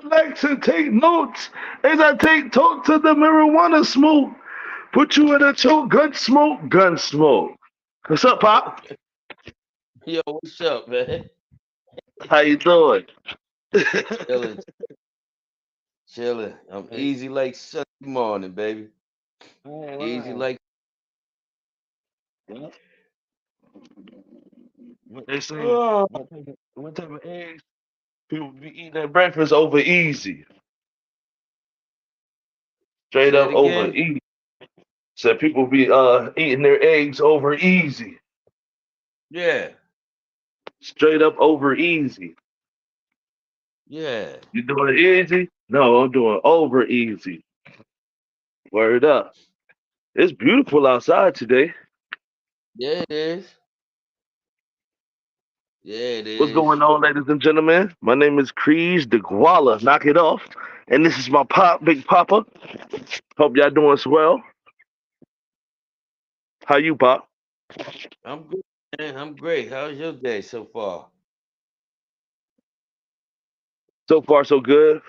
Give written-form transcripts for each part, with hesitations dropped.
Relax and take notes as I take talk to the marijuana smoke. Put you in a choke, gun smoke. What's up, Pop? Yo, what's up, man? How you doing? Chilling, chilling. I'm Hey, easy like Sunday morning, baby. all Easy right. like. Yeah. What they say? Oh, What type of eggs people be eating at breakfast over easy? Straight say up it over again. easy. Said people be eating their eggs over easy. Yeah, Straight up over easy. yeah, You doing easy? No, I'm doing over easy. Word up. It's beautiful outside today. yeah. It is. Yeah, it What's is. going on, ladies and gentlemen? My name is Kreege the Guala. Knock it off. And this is my pop, Big Papa. Hope y'all doing swell. How you, Pop? I'm good, man. I'm great. How's your day so far? So far, so good.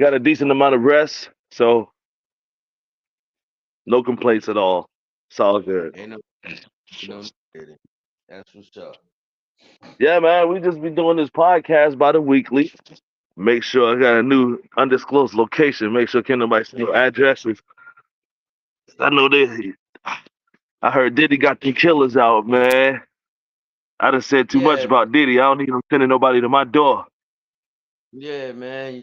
Got a decent amount of rest, so no complaints at all. It's all good. Ain't no, no, kidding. That's what's up. Yeah, man, we just be doing this podcast by the weekly. Make sure I got a new undisclosed location. Make sure can't nobody see no addresses. I know they. I heard Diddy got them killers out, man. I done said too much Yeah, about Diddy. I don't need him sending nobody to my door. yeah, man. You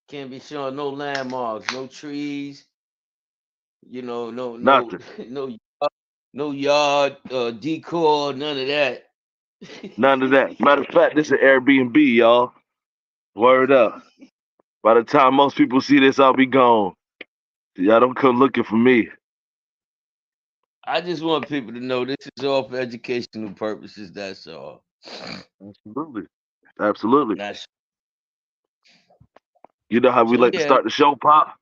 can't be showing no landmarks, no trees. No, Nothing. no yard decor, none of that. None of that. Matter of fact, this is an Airbnb, y'all. Word up. By the time most people see this, I'll be gone. Y'all don't come looking for me. I just want people to know this is all for educational purposes. That's all. Absolutely. Absolutely. That's You know how we so like to yeah. start the show, Pop?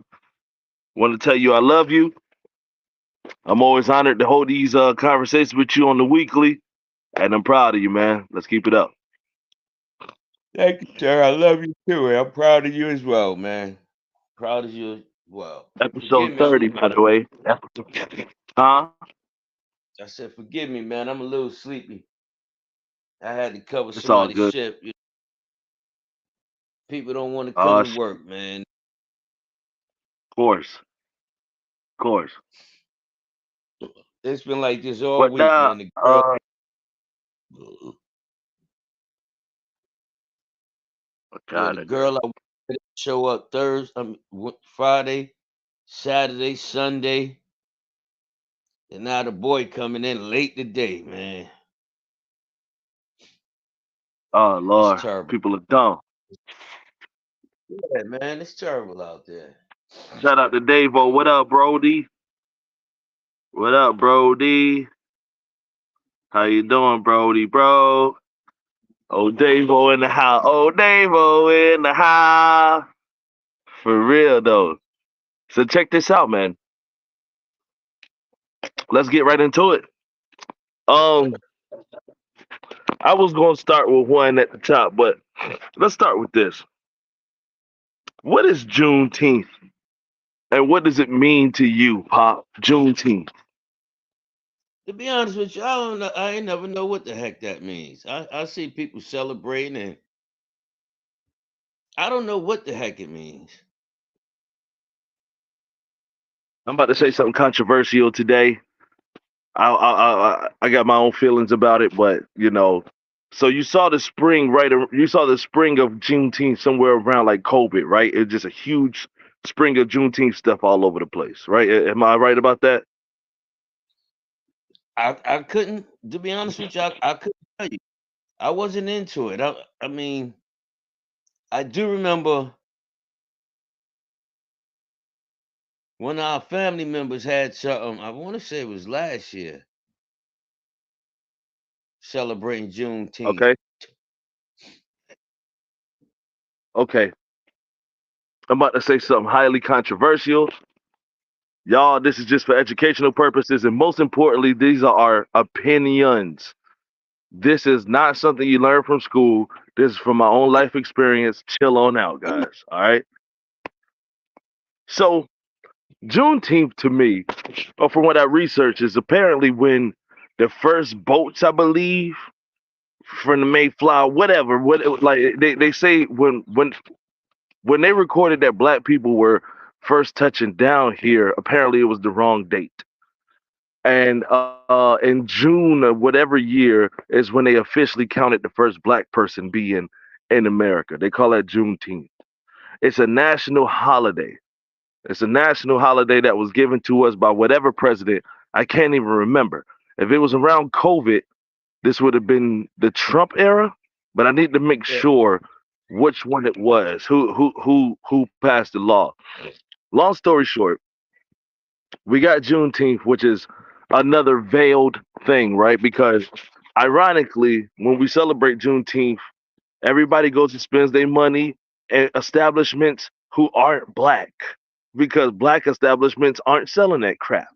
Want to tell you I love you. I'm always honored to hold these conversations with you on the weekly, and I'm proud of you, man. Let's keep it up. Thank you, sir. I love you too. And I'm proud of you as well, man. Proud of you as well. Forgive Episode me. 30, by the way. Huh? I said, forgive me, man. I'm a little sleepy. I had to cover It's all somebody's good. shift. People don't want to come Oh, to work, man. of course. Of course. It's been like this all But week, now, man. Yeah, God, the girl I wanted to show up Thursday, Friday, Saturday, Sunday, and now the boy coming in late today, man. oh, It's Lord. terrible. People are dumb. Yeah, man, it's terrible out there. Shout out to Davo. What up, Brody? What up, Brody? How you doing, Brody, bro? Oh, Davo in the house. Oh, Davo in the house. For real, though. So check this out, man. Let's get right into it. Um, I was gonna start with one at the top, but let's start with this. What is Juneteenth, and what does it mean to you, Pop? Juneteenth. To be honest with you, I don't know. I ain't never know what the heck that means. I see people celebrating, and I don't know what the heck it means. I'm about to say something controversial today. I got my own feelings about it, but so you saw the spring, right? You saw the spring of Juneteenth somewhere around like COVID, right? It's just a huge spring of Juneteenth stuff all over the place, right? Am I right about that? I couldn't. To be honest with you, I couldn't tell you. I wasn't into it. I mean, I do remember one of our family members had something. I want to say it was last year, celebrating Juneteenth. Okay, okay. I'm about to say something highly controversial. Y'all, this is just for educational purposes, and most importantly, these are our opinions. This is not something you learn from school. This is from my own life experience. Chill on out, guys. All right. So Juneteenth to me, or from what I researched, is apparently when the first boats, I believe, from the Mayflower, whatever, what like they say when they recorded that black people were first touching down here, apparently it was the wrong date. And in June of whatever year is when they officially counted the first black person being in America. They call that Juneteenth. It's a national holiday. It's a national holiday that was given to us by whatever president. I can't even remember. If it was around COVID, this would have been the Trump era, but I need to make Yeah. sure which one it was. Who passed the law? Long story short, we got Juneteenth, which is another veiled thing, right? Because ironically, when we celebrate Juneteenth, everybody goes and spends their money at establishments who aren't black, because black establishments aren't selling that crap.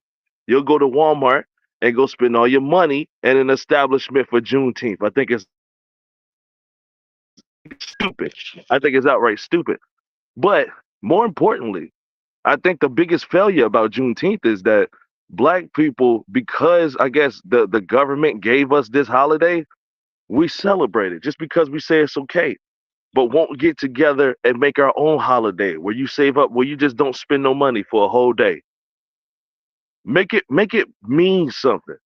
You'll go to Walmart and go spend all your money at an establishment for Juneteenth. I think it's stupid. I think it's outright stupid. But more importantly, I think the biggest failure about Juneteenth is that black people, because I guess the government gave us this holiday, we celebrate it just because we say it's okay, but won't get together and make our own holiday where you save up, where you just don't spend no money for a whole day. Make it mean something.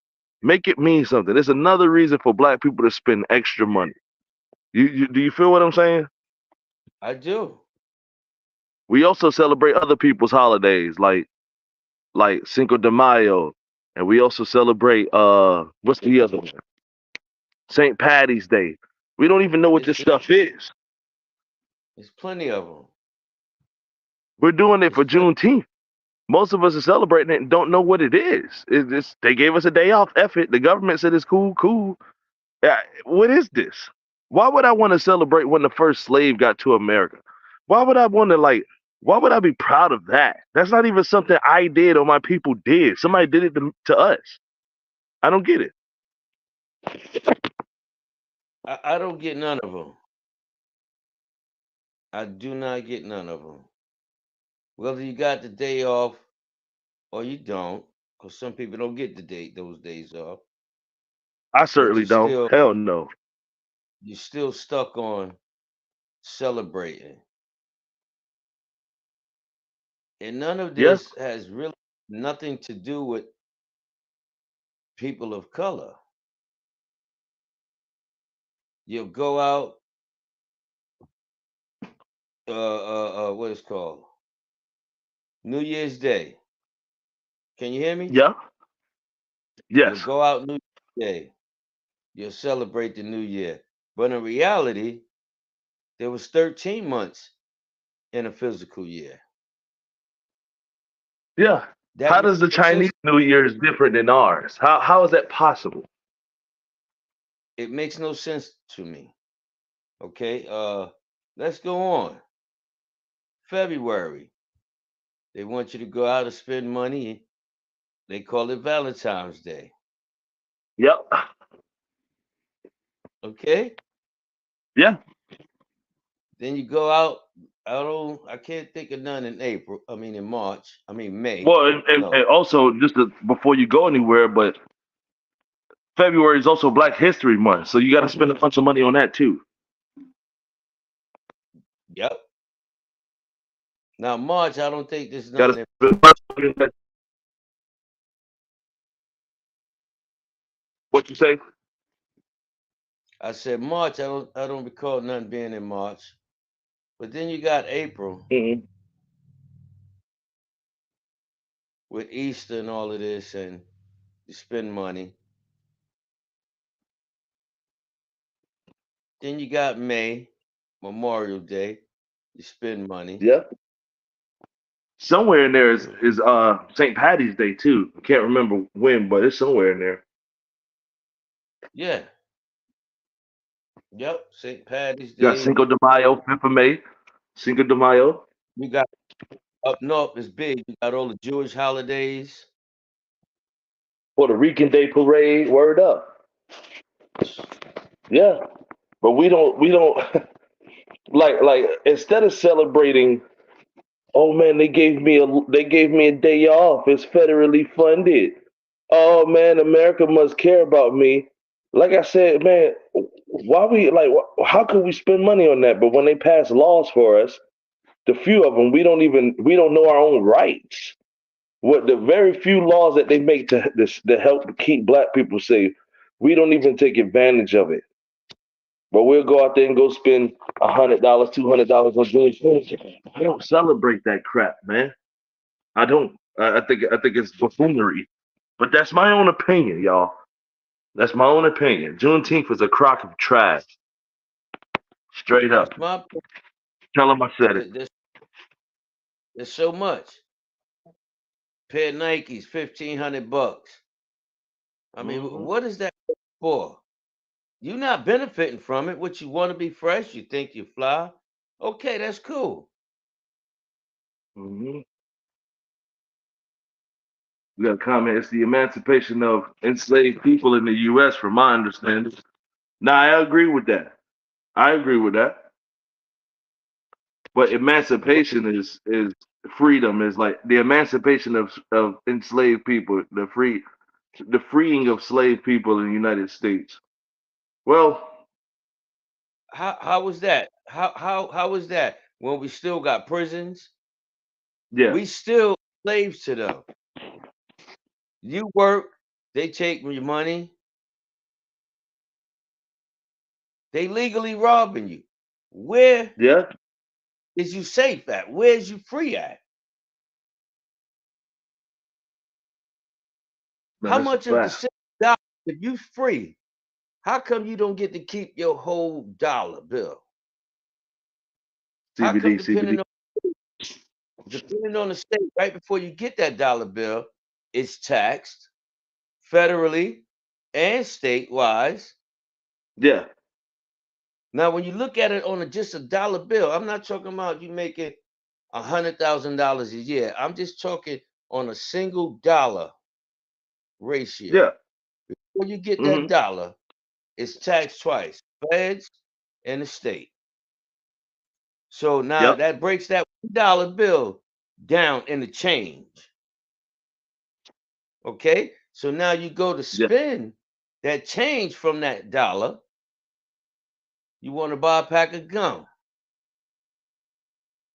Make it mean something. It's another reason for black people to spend extra money. You do you feel what I'm saying? I do. We also celebrate other people's holidays like Cinco de Mayo, and we also celebrate what's the other one? St. Patty's Day. We don't even know what It's this stuff is. it's plenty of them. We're doing it It's for plenty. Juneteenth. Most of us are celebrating it and don't know what it is. They gave us a day off. F it. The government said it's cool, cool. What is this? Why would I want to celebrate when the first slave got to America? Why would I want to like? Why would I be proud of that? That's not even something I did or my people did. Somebody did it to us. I don't get it. I don't get none of them. I do not get none of them. Whether you got the day off or you don't, because some people don't get those days off, I but certainly don't. Hell no. you're still stuck on celebrating. And none of Yeah. this has really nothing to do with people of color. You'll go out, what is called New Year's Day. Can you hear me? Yeah. You'll Yes. go out New Year's Day. You'll celebrate the new year. But in reality, there was 13 months in a physical year. Yeah. That How makes does the no sense. Chinese New Year is different than ours? How is that possible? It makes no sense to me. Okay, let's go on. February. They want you to go out and spend money. They call it Valentine's Day. Yep. Okay? Yeah. Then you go out. I can't think of none in April. I mean in March. I mean May. Well, and No. also before you go anywhere, but February is also Black History Month, so you got to spend a bunch of money on that too. Yep. Now March, I don't think there's Got to nothing in. spend a bunch of money on that. What you say? I said March. I don't recall nothing being in March. But then you got April Hmm. with Easter and all of this, and you spend money. Then you got May, Memorial Day. You spend money. Yeah. Somewhere in there is Mm. St. Patty's Day too. I can't remember when, but it's somewhere in there. Yeah. Yep. St. Patty's You got Day. Cinco de Mayo, 5th of May. Cinco de Mayo. You got up north is big. You got all the Jewish holidays. Puerto Rican Day Parade. Word up. Yeah, but we don't like instead of celebrating, oh man, they gave me a day off. It's federally funded. Oh man, America must care about me. Like I said, man, why we like how could we spend money on that? But when they pass laws for us, the few of them we don't know our own rights. What the very few laws that they make to help keep black people safe, we don't even take advantage of it. But we'll go out there and go spend $100, $200 on Juneteenth. I don't celebrate that crap, man. I don't. I think it's buffoonery. But that's my own opinion, y'all. That's my own opinion. Juneteenth is a crock of trash. Straight up. That's my point. Tell them I said it. There's so much. Pair of Nikes, $1,500. I mean, Hmm. what is that for? You're not benefiting from it. What you want to be fresh, you think you fly. Okay, that's cool. Hmm. We got a comment. It's the emancipation of enslaved people in the U.S. From my understanding. Now I agree with that. I agree with that. But emancipation is freedom. Is like the emancipation of enslaved people. The freeing of slave people in the United States. Well, How was that? How was that? When we still got prisons, yeah, we still slaves to them. You work, they take your money, they legally robbing you. Where yeah. is you safe at? Where is you free at? No, How that's a much of the fact. $6, if you free, how come you don't get to keep your whole dollar bill? How come CBD, CBD. depending on the state, right before you get that dollar bill, it's taxed federally and state wise. Yeah, Now, when you look at it on just a dollar bill, I'm not talking about you making $100,000 a year. I'm just talking on a single dollar ratio. yeah. When you get that Hmm. dollar, it's taxed twice, feds and the state. So now Yep. that breaks that $1 bill down into change. Okay. So now you go to Yeah, spend that change from that dollar. You want to buy a pack of gum.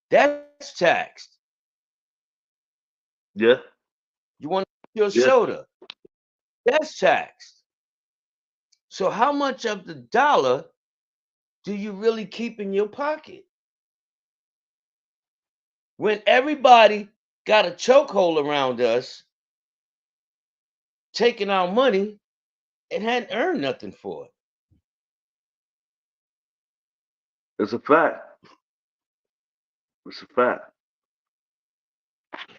That's taxed. yeah, You want your yeah. soda. That's taxed. So how much of the dollar do you really keep in your pocket? When everybody got a chokehold around us, taking our money and hadn't earned nothing for it. It's a fact. It's a fact.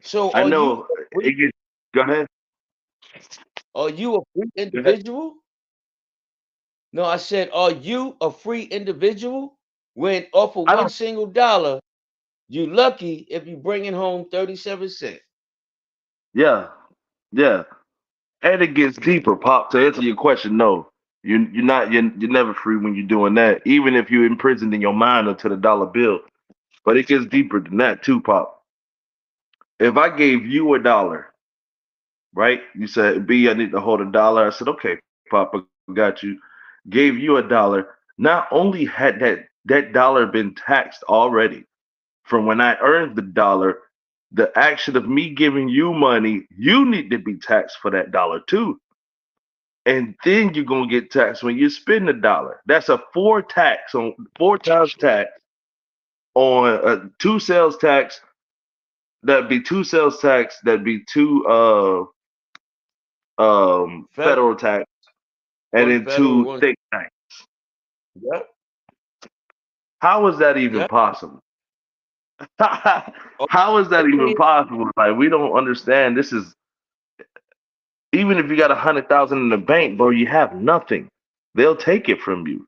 So I know. It gets. Go ahead. are you a free Go ahead. individual? No, I said, are you a free individual? When off of I one don't. single dollar, you lucky if you bringing home 37 cents. Yeah, yeah. And it gets deeper, Pop. To answer your question, no, you're never free when you're doing that. Even if you're imprisoned in your mind until the dollar bill. But it gets deeper than that too, Pop. If I gave you $1, right? You said, B, I need to hold $1. I said, okay, Pop, I got you. Gave you $1. Not only had that dollar been taxed already from when I earned the dollar, the action of me giving you money, you need to be taxed for that dollar too. And then you're gonna get taxed when you spend $1. That's a four times tax on two sales tax. That'd be two sales tax. That'd be two Federal, federal tax, and one then federal, two one. state tax. Yep, How is that even yep. possible? How is that even Okay. possible? Like we don't understand. This is even if you got 100,000 in the bank, bro, you have nothing. They'll take it from you,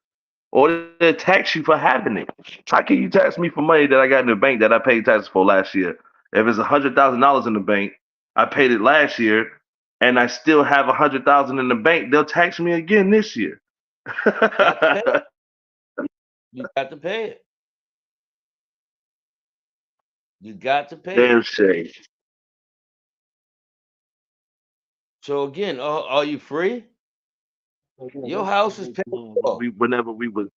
or they'll tax you for having it. How can you tax me for money that I got in the bank that I paid taxes for last year? If it's $100,000 in the bank, I paid it last year, and I still have 100,000 in the bank. They'll tax me again this year. Got to pay it. You got to pay it. You got to pay Damn it. shame. So again, are you free? Your house is paid off. Whenever we was,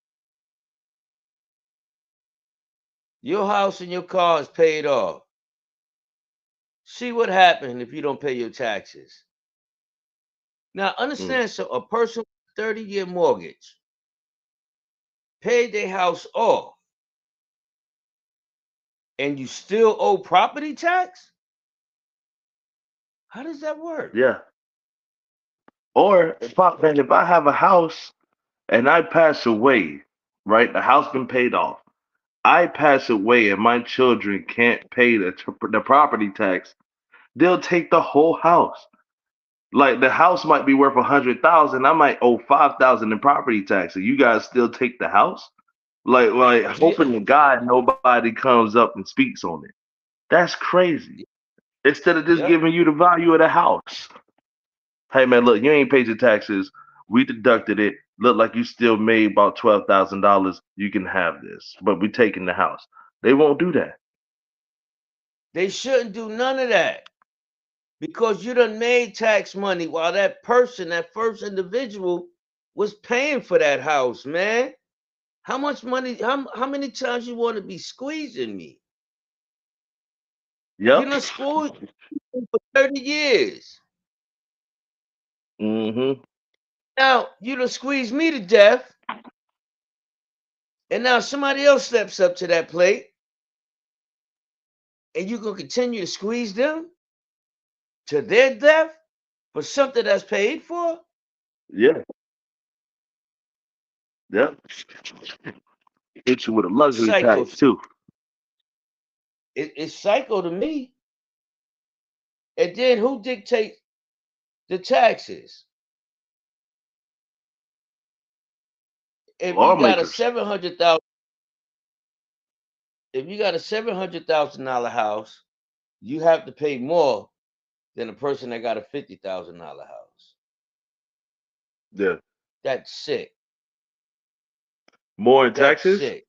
Your house and your car is paid off. See what happens if you don't pay your taxes. Now understand, so a person with a 30-year mortgage paid their house off and you still owe property tax? How does that work? yeah. Or if I have a house and I pass away, right? The house been paid off. I pass away and my children can't pay the property tax. They'll take the whole house. Like the house might be worth 100,000. I might owe 5,000 in property tax, and you guys still take the house. Like hoping to God nobody comes up and speaks on it. That's crazy. Instead of just Yep. giving you the value of the house. Hey man, look, you ain't paid your taxes. We deducted it. Look like you still made about $12,000. You can have this, but we taking the house. They won't do that. They shouldn't do none of that because you done made tax money while that person, that first individual, was paying for that house, man. How much money, how many times you want to be squeezing me? You Yep. done squeezed me for 30 years. Mm-hmm. Now, you done squeezed me to death, and now somebody else steps up to that plate, and you going to continue to squeeze them to their death for something that's paid for? Yeah. Yep. Hit you with a luxury Psycho. tax too. It's psycho to me. And then who dictates the taxes? If you got a Lawmakers. 700,000, if you got a $700,000 house, you have to pay more than a person that got a $50,000 house. Yeah. That's sick. More in That's taxes? sick.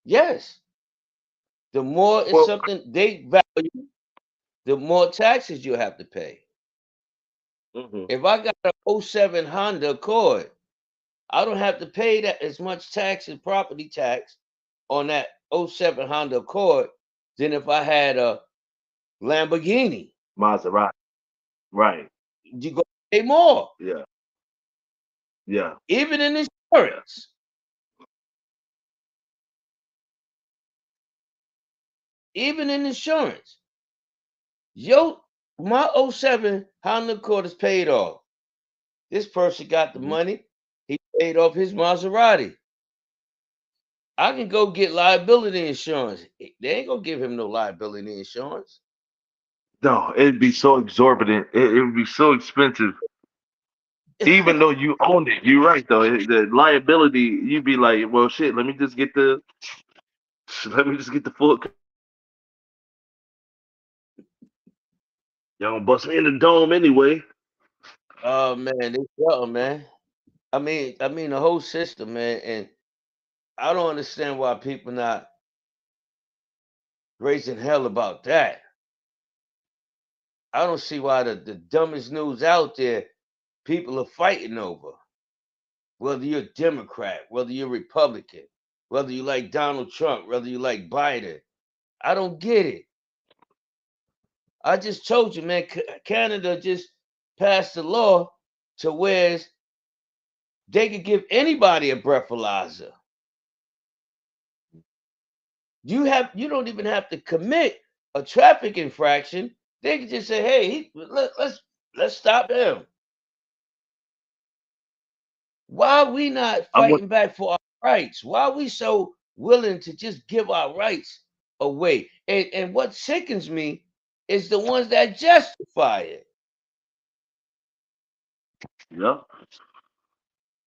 Yes. The more it's Well, something they value, the more taxes you have to pay. mhm. If I got a 07 Honda Accord, I don't have to pay that as much tax and property tax on that 07 Honda Accord than if I had a Lamborghini. Maserati. Right. You go pay more, Yeah. Yeah. even in Yeah. insurance. Even in insurance. Yo, my 07 Honda Accord is paid off. This person got the Mhm. money. He paid off his Maserati. I can go get liability insurance. They ain't gonna give him no liability insurance. No, it'd be so exorbitant. It would be so expensive. Even though you own it, you're right though. The liability, you'd be like, well, shit. Let me just get the full. Y'all gonna bust me in the dome anyway. Oh man, they something, man. I mean the whole system, man, and I don't understand why people not raising hell about that. I don't see why the dumbest news out there people are fighting over. Whether you're Democrat, whether you're Republican, whether you like Donald Trump, whether you like Biden. I don't get it. I just told you, man, Canada just passed a law to where they could give anybody a breathalyzer. You don't even have to commit a traffic infraction. They can just say, "Hey, let's stop him." Why are we not I want. fighting back for our rights? Why are we so willing to just give our rights away? And what sickens me is the ones that justify it. Yeah.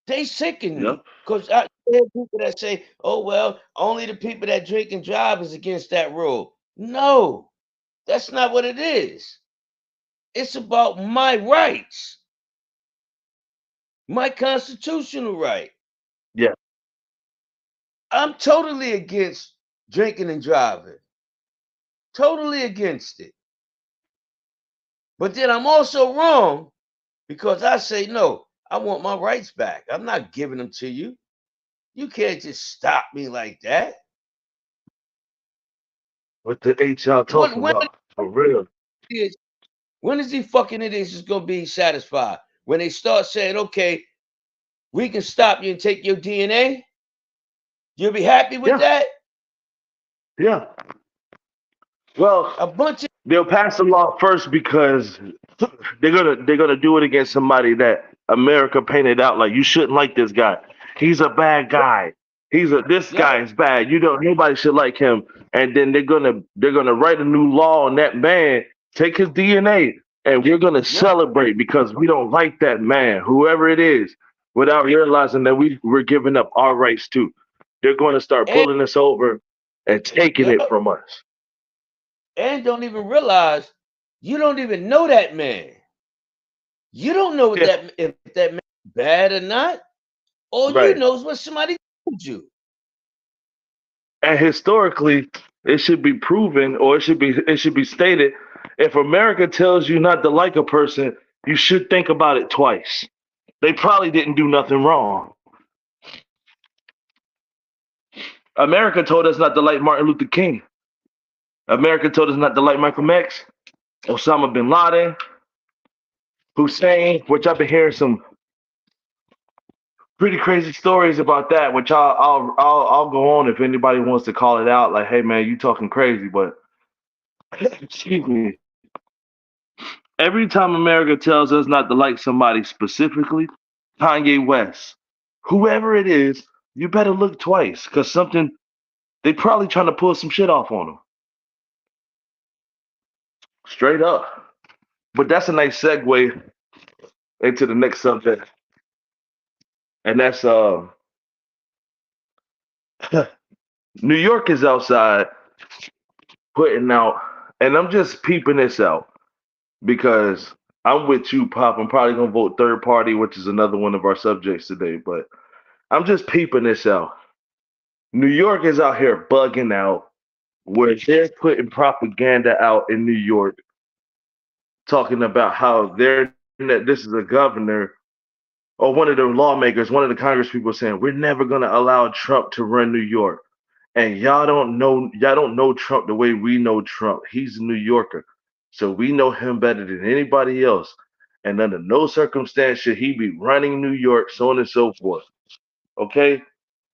They sicken Yeah. me because I hear people that say, "Oh well, only the people that drink and drive is against that rule." No, that's not what it is. It's about my rights. My constitutional right. Yeah. I'm totally against drinking and driving. Totally against it. But then I'm also wrong because I say, no, I want my rights back. I'm not giving them to you. You can't just stop me like that. What the H y'all What talking about? For real. is when is these fucking idiots is gonna be satisfied? When they start saying, okay, we can stop you and take your DNA, you'll be happy with Yeah. that? Yeah. Well, A bunch of they'll pass the law first because they're gonna do it against somebody that America painted out like you shouldn't like this guy. He's a bad guy. This yeah, guy is bad. You don't nobody should like him. And then they're gonna write a new law on that man, take his DNA, and we're gonna yeah, celebrate because we don't like that man, whoever it is, without realizing that we're giving up our rights too. They're gonna start and pulling us over and taking yeah, it from us. and don't even realize you don't even know that man. You don't know what Yeah, that if that man is bad or not. All you right. know is what somebody told you. And historically, it should be proven, or it should be stated. If America tells you not to like a person, you should think about it twice. They probably didn't do nothing wrong. America told us not to like Martin Luther King. America told us not to like Michael X, Osama bin Laden, Hussein, which I've been hearing some pretty crazy stories about that, which I'll go on if anybody wants to call it out. Like, hey man, you talking crazy, but excuse me. Every time America tells us not to like somebody specifically, Kanye West, whoever it is, you better look twice because something they probably trying to pull some shit off on them. Straight up. But that's a nice segue into the next subject, and that's New York is outside putting out, and I'm just peeping this out because I'm with you, Pop. I'm probably gonna vote third party, which is another one of our subjects today, but I'm just peeping this out. New York is out here bugging out where they're putting propaganda out in New York talking about how this is a governor or one of the lawmakers, one of the Congress people saying we're never going to allow Trump to run New York. And y'all don't know Trump the way we know Trump. He's a New Yorker. So we know him better than anybody else. And under no circumstance should he be running New York, so on and so forth. Okay?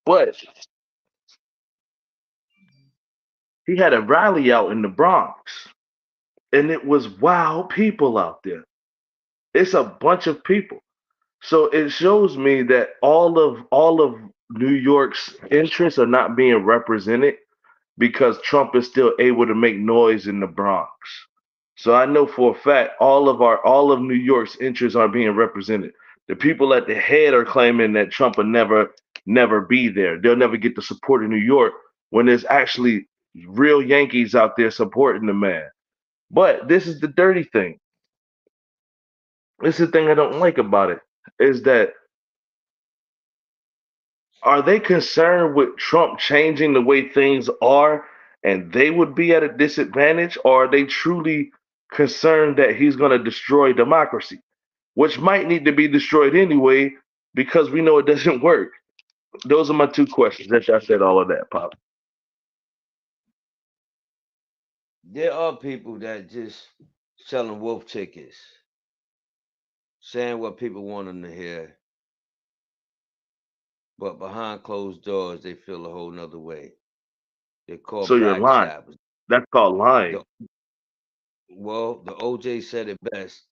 But he had a rally out in the Bronx. And it was wild people out there. It's a bunch of people. So it shows me that all of New York's interests are not being represented because Trump is still able to make noise in the Bronx. So I know for a fact all of New York's interests are being represented. The people at the head are claiming that Trump will never be there. They'll never get the support of New York when there's actually real Yankees out there supporting the man. But this is the dirty thing. This is the thing I don't like about it is that are they concerned with Trump changing the way things are and they would be at a disadvantage? Or are they truly concerned that he's going to destroy democracy, which might need to be destroyed anyway because we know it doesn't work? Those are my two questions. That I said all of that, Pop. there are people that just selling wolf tickets, saying what people want them to hear, but behind closed doors they feel a whole nother way. They're So called you're lying. backstabbers. That's called lying. The, well, the OJ said it best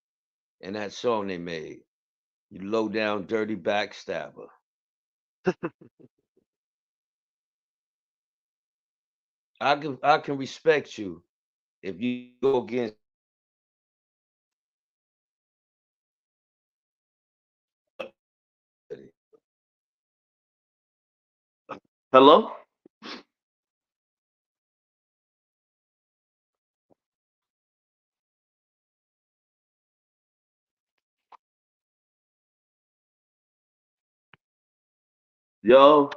in that song they made. You low down, dirty backstabber. I can respect you if you go against it. Hello? Yo,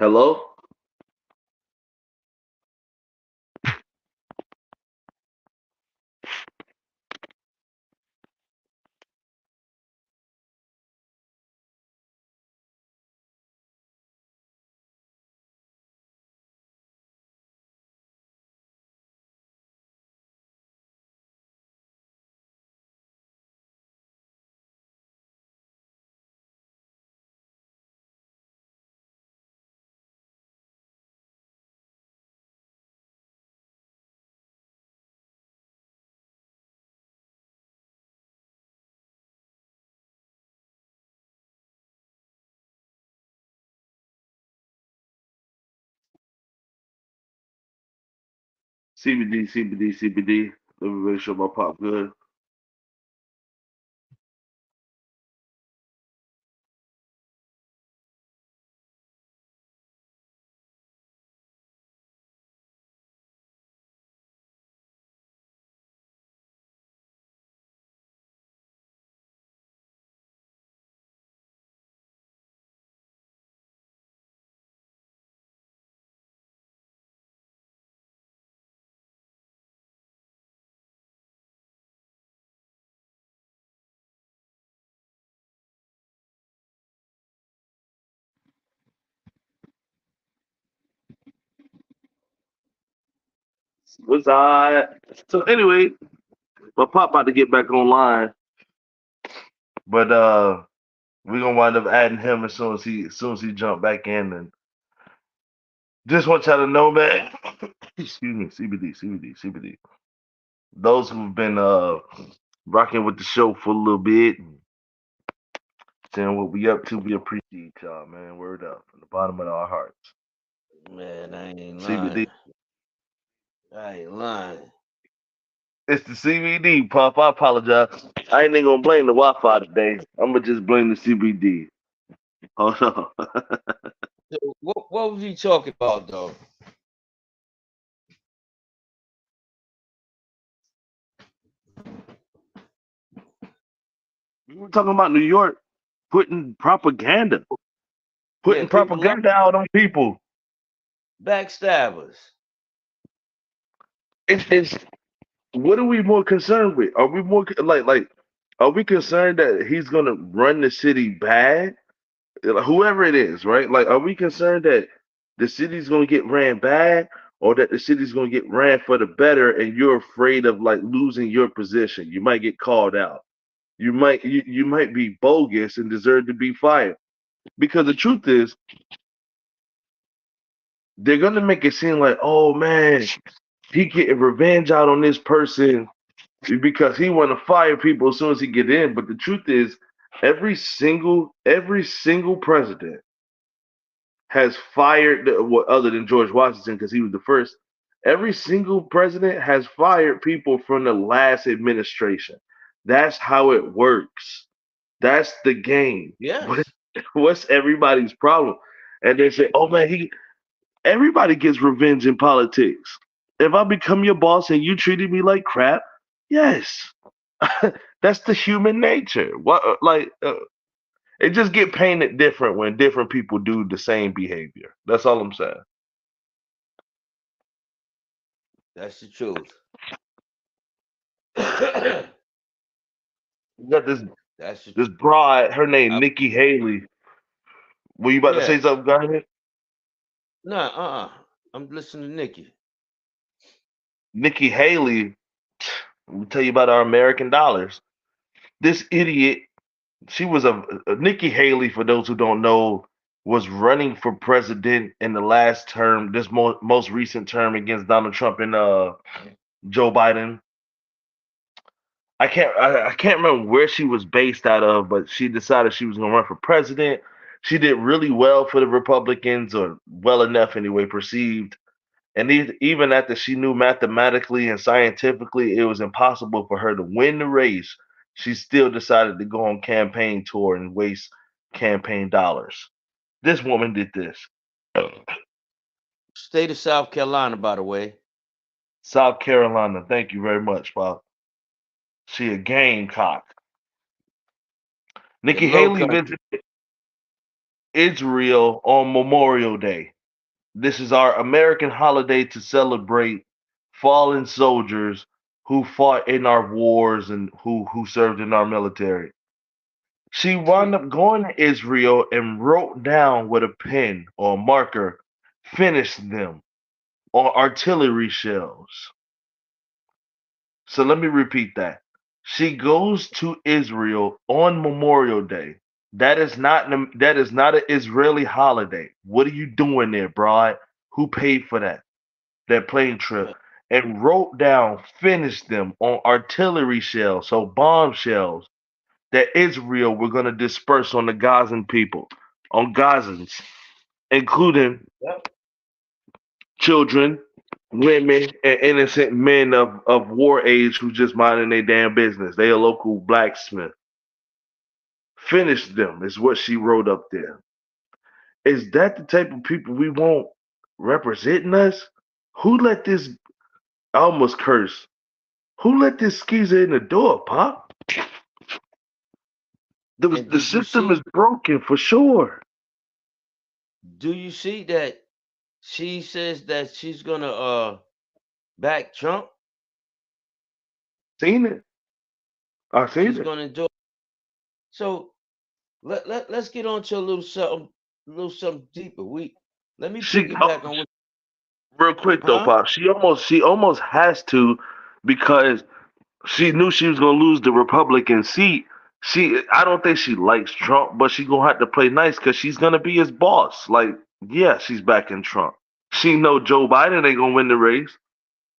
hello? CBD, CBD, CBD. Let me make sure my pop good. What's I? So anyway, my pop about to get back online, but we're gonna wind up adding him as soon as he jump back in, and just want y'all to know, man. Excuse me, CBD, CBD, CBD. Those who've been rocking with the show for a little bit, saying what we up to, we appreciate y'all, man. Word up from the bottom of our hearts. Man, I ain't CBD. lying. I ain't lying. It's the CBD, Pop. I apologize. I ain't even gonna blame the Wi-Fi today. I'm gonna just blame the CBD. Hold on. So what was he talking about though? We were talking about New York putting propaganda, Yeah, putting people like propaganda out on people. backstabbers. It's what are we more concerned with? Are we more like are we concerned that he's gonna run the city bad? Like, whoever it is, right? Like, are we concerned that the city's gonna get ran bad, or that the city's gonna get ran for the better, and you're afraid of like losing your position? You might get called out. You might be bogus and deserve to be fired. Because the truth is, they're gonna make it seem like, oh man, he getting revenge out on this person because he want to fire people as soon as he get in. But the truth is, every single president has fired, well, other than George Washington because he was the first. Every single president has fired people from the last administration. That's how it works. That's the game. Yes. What's everybody's problem? And they say, "Oh man, he." Everybody gets revenge in politics. If I become your boss and you treated me like crap, yes, that's the human nature. What it just get painted different when different people do the same behavior. That's all I'm saying. That's the truth. You got this That's the this broad, her name I, Nikki Haley. Were you about to say yes. something, Garnet? Nah, I'm listening to Nikki. Nikki Haley. Let me tell you about our American dollars. This idiot. She was a Nikki Haley. For those who don't know, was running for president in the last term, this most recent term against Donald Trump and Joe Biden. I can't remember where she was based out of, but she decided she was going to run for president. She did really well for the Republicans, or well enough anyway, perceived. And even after she knew mathematically and scientifically it was impossible for her to win the race, she still decided to go on campaign tour and waste campaign dollars. This woman did this. State of South Carolina, by the way. South Carolina. Thank you very much, Bob. She a gamecock. The Nikki low Haley country. visited Israel on Memorial Day. This is our American holiday to celebrate fallen soldiers who fought in our wars and who served in our military. She wound See, up going to Israel and wrote down with a pen or marker, finish them on artillery shells. So let me repeat that. She goes to Israel on Memorial Day. That is not an Israeli holiday. What are you doing there, broad? Who paid for that? That plane trip? And wrote down, finished them on artillery shells, so bomb shells that Israel were going to disperse on the Gazan people, on Gazans, including yep. children, women, and innocent men of war age who just minding their damn business. They a local blacksmith. Finish them is what she wrote up there. Is that the type of people we want representing us? Who let this? I almost curse. Who let this skeezer in the door, Pop? And The did you system see? is broken for sure. Do you see that she says that she's gonna back Trump? Seen it. I seen She's it. gonna do. So let's get on to a little something deeper. Let me She piggyback on what, real quick though, huh? Pop. She almost has to because she knew she was gonna lose the Republican seat. I don't think she likes Trump, but she gonna have to play nice because she's gonna be his boss. Like, yeah, she's backing Trump. She know Joe Biden ain't gonna win the race.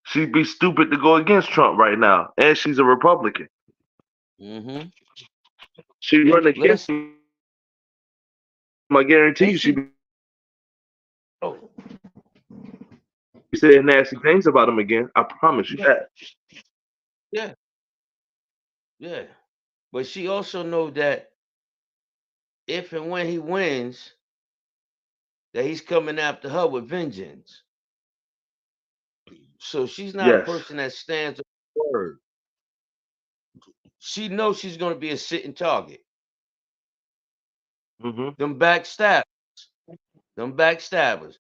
She'd be stupid to go against Trump right now, and she's a Republican. Mm-hmm. She run against Let's him. I guarantee and you, she'd she. be Oh, saying nasty things about him again. I promise you yeah, that. yeah, yeah. But she also know that if and when he wins, that he's coming after her with vengeance. So she's not a Yes. person that stands on her word. She knows she's gonna be a sitting target. Hmm. Them backstab, them backstabbers.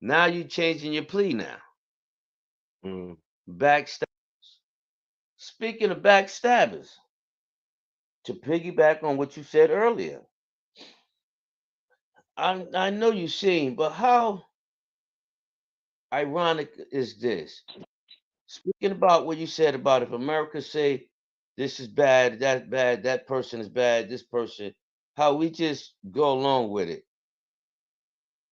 Now you changing your plea now. Mm. Backstab. Speaking of backstabbers, to piggyback on what you said earlier, I know you've seen, but how ironic is this? Speaking about what you said about if America say this is bad, that person is bad, this person, how we just go along with it.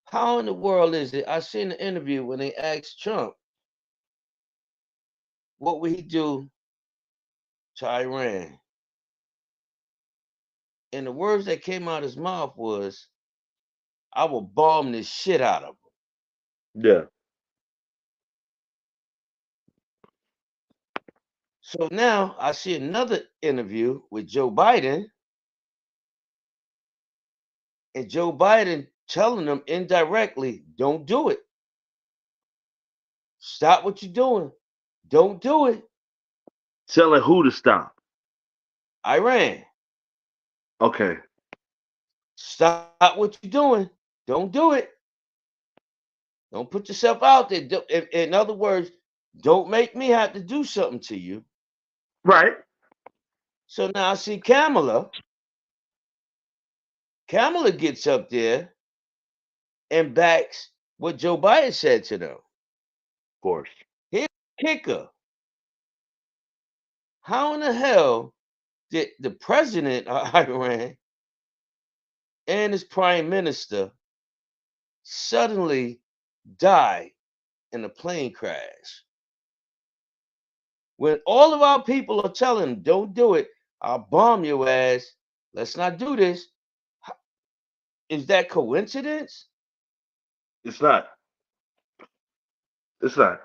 How in the world is it? I seen an interview when they asked Trump what would he do to Iran, and the words that came out his mouth was, "I will bomb this shit out of them." Yeah. So now I see another interview with Joe Biden, and Joe Biden telling them indirectly, "Don't do it. Stop what you're doing. Don't do it." Telling who to stop. Iran, Okay. stop what you're doing. Don't do it. Don't put yourself out there. In other words, don't make me have to do something to you. Right. So now I see Kamala. Kamala gets up there and backs what Joe Biden said to them. Of course. Here's the kicker. How in the hell did the president of Iran and his prime minister suddenly die in a plane crash? When all of our people are telling them, don't do it, I'll bomb your ass, let's not do this. Is that coincidence? It's not. It's not.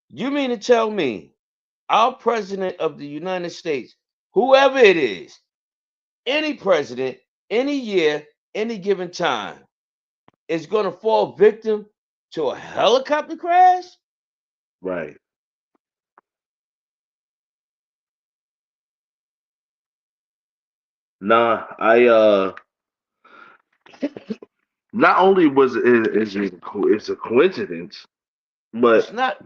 You mean to tell me our president of the United States, whoever it is, any president, any year, any given time, is going to fall victim to a helicopter crash? Right. Nah, not only was it's a coincidence, It's but not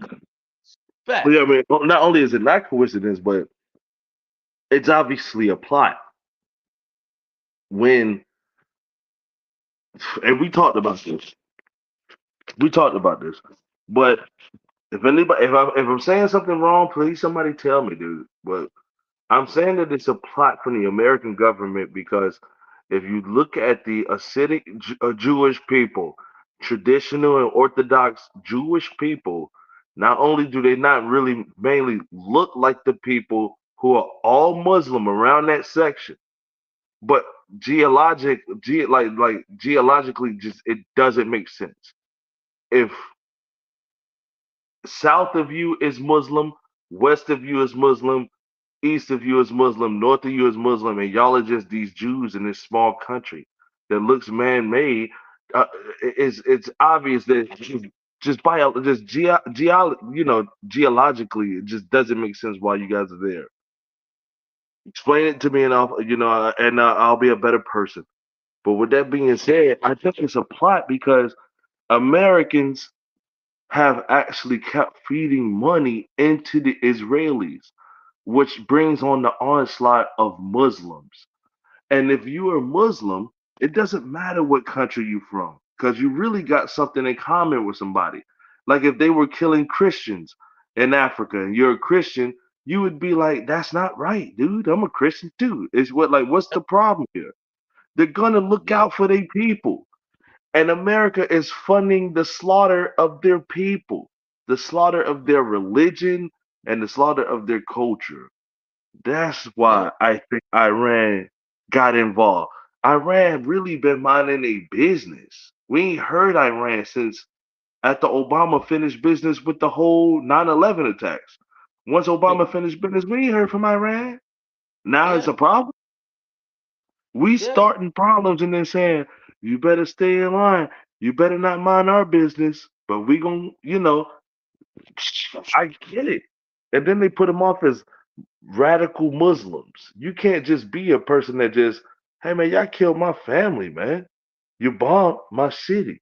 fact. yeah, I mean, not only is it not coincidence, but it's obviously a plot. When and we talked about this, we talked about this, but if anybody, if I'm saying something wrong, please somebody tell me, dude. But I'm saying that it's a plot from the American government because if you look at the Hasidic Jewish people, traditional and Orthodox Jewish people, not only do they not really mainly look like the people who are all Muslim around that section, but geologically, just it doesn't make sense. If south of you is Muslim, west of you is Muslim, east of you is Muslim, north of you is Muslim, and y'all are just these Jews in this small country that looks man-made. Uh, it's obvious that just geologically, it just doesn't make sense why you guys are there. Explain it to me, and I'll be a better person. But with that being said, I think it's a plot because Americans have actually kept feeding money into the Israelis, which brings on the onslaught of Muslims. And if you are Muslim, it doesn't matter what country you're from, because you really got something in common with somebody. Like if they were killing Christians in Africa and you're a Christian, you would be like, that's not right, dude. I'm a Christian too. What's the problem here? They're gonna look Yeah. out for their people. And America is funding the slaughter of their people, the slaughter of their religion, and the slaughter of their culture. That's Yeah. why I think Iran got involved. Iran really been minding a business. We ain't heard Iran since after Obama finished business with the whole 9/11 attacks. Once Obama finished business, we ain't heard from Iran. Now it's Yeah. a problem. We Yeah. starting problems and then saying, you better stay in line. You better not mind our business. But we gonna, I get it. And then they put them off as radical Muslims. You can't just be a person that just, hey man, y'all killed my family, man. You bombed my city.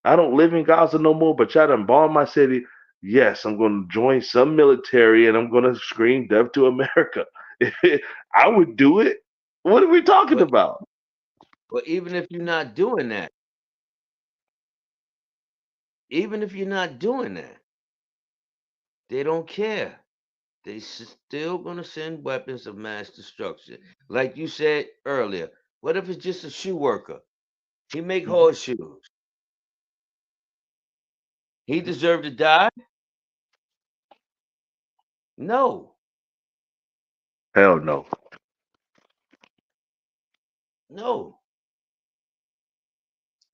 I don't live in Gaza no more, but y'all done bombed my city. Yes, I'm gonna join some military and I'm gonna scream death to America. I would do it. What are we talking But about? even if you're not doing that, even if you're not doing that, they don't care. They still gonna send weapons of mass destruction. Like you said earlier, what if it's just a shoe worker? He make Mhm. horseshoes. He deserved to die? No, Hell no. no.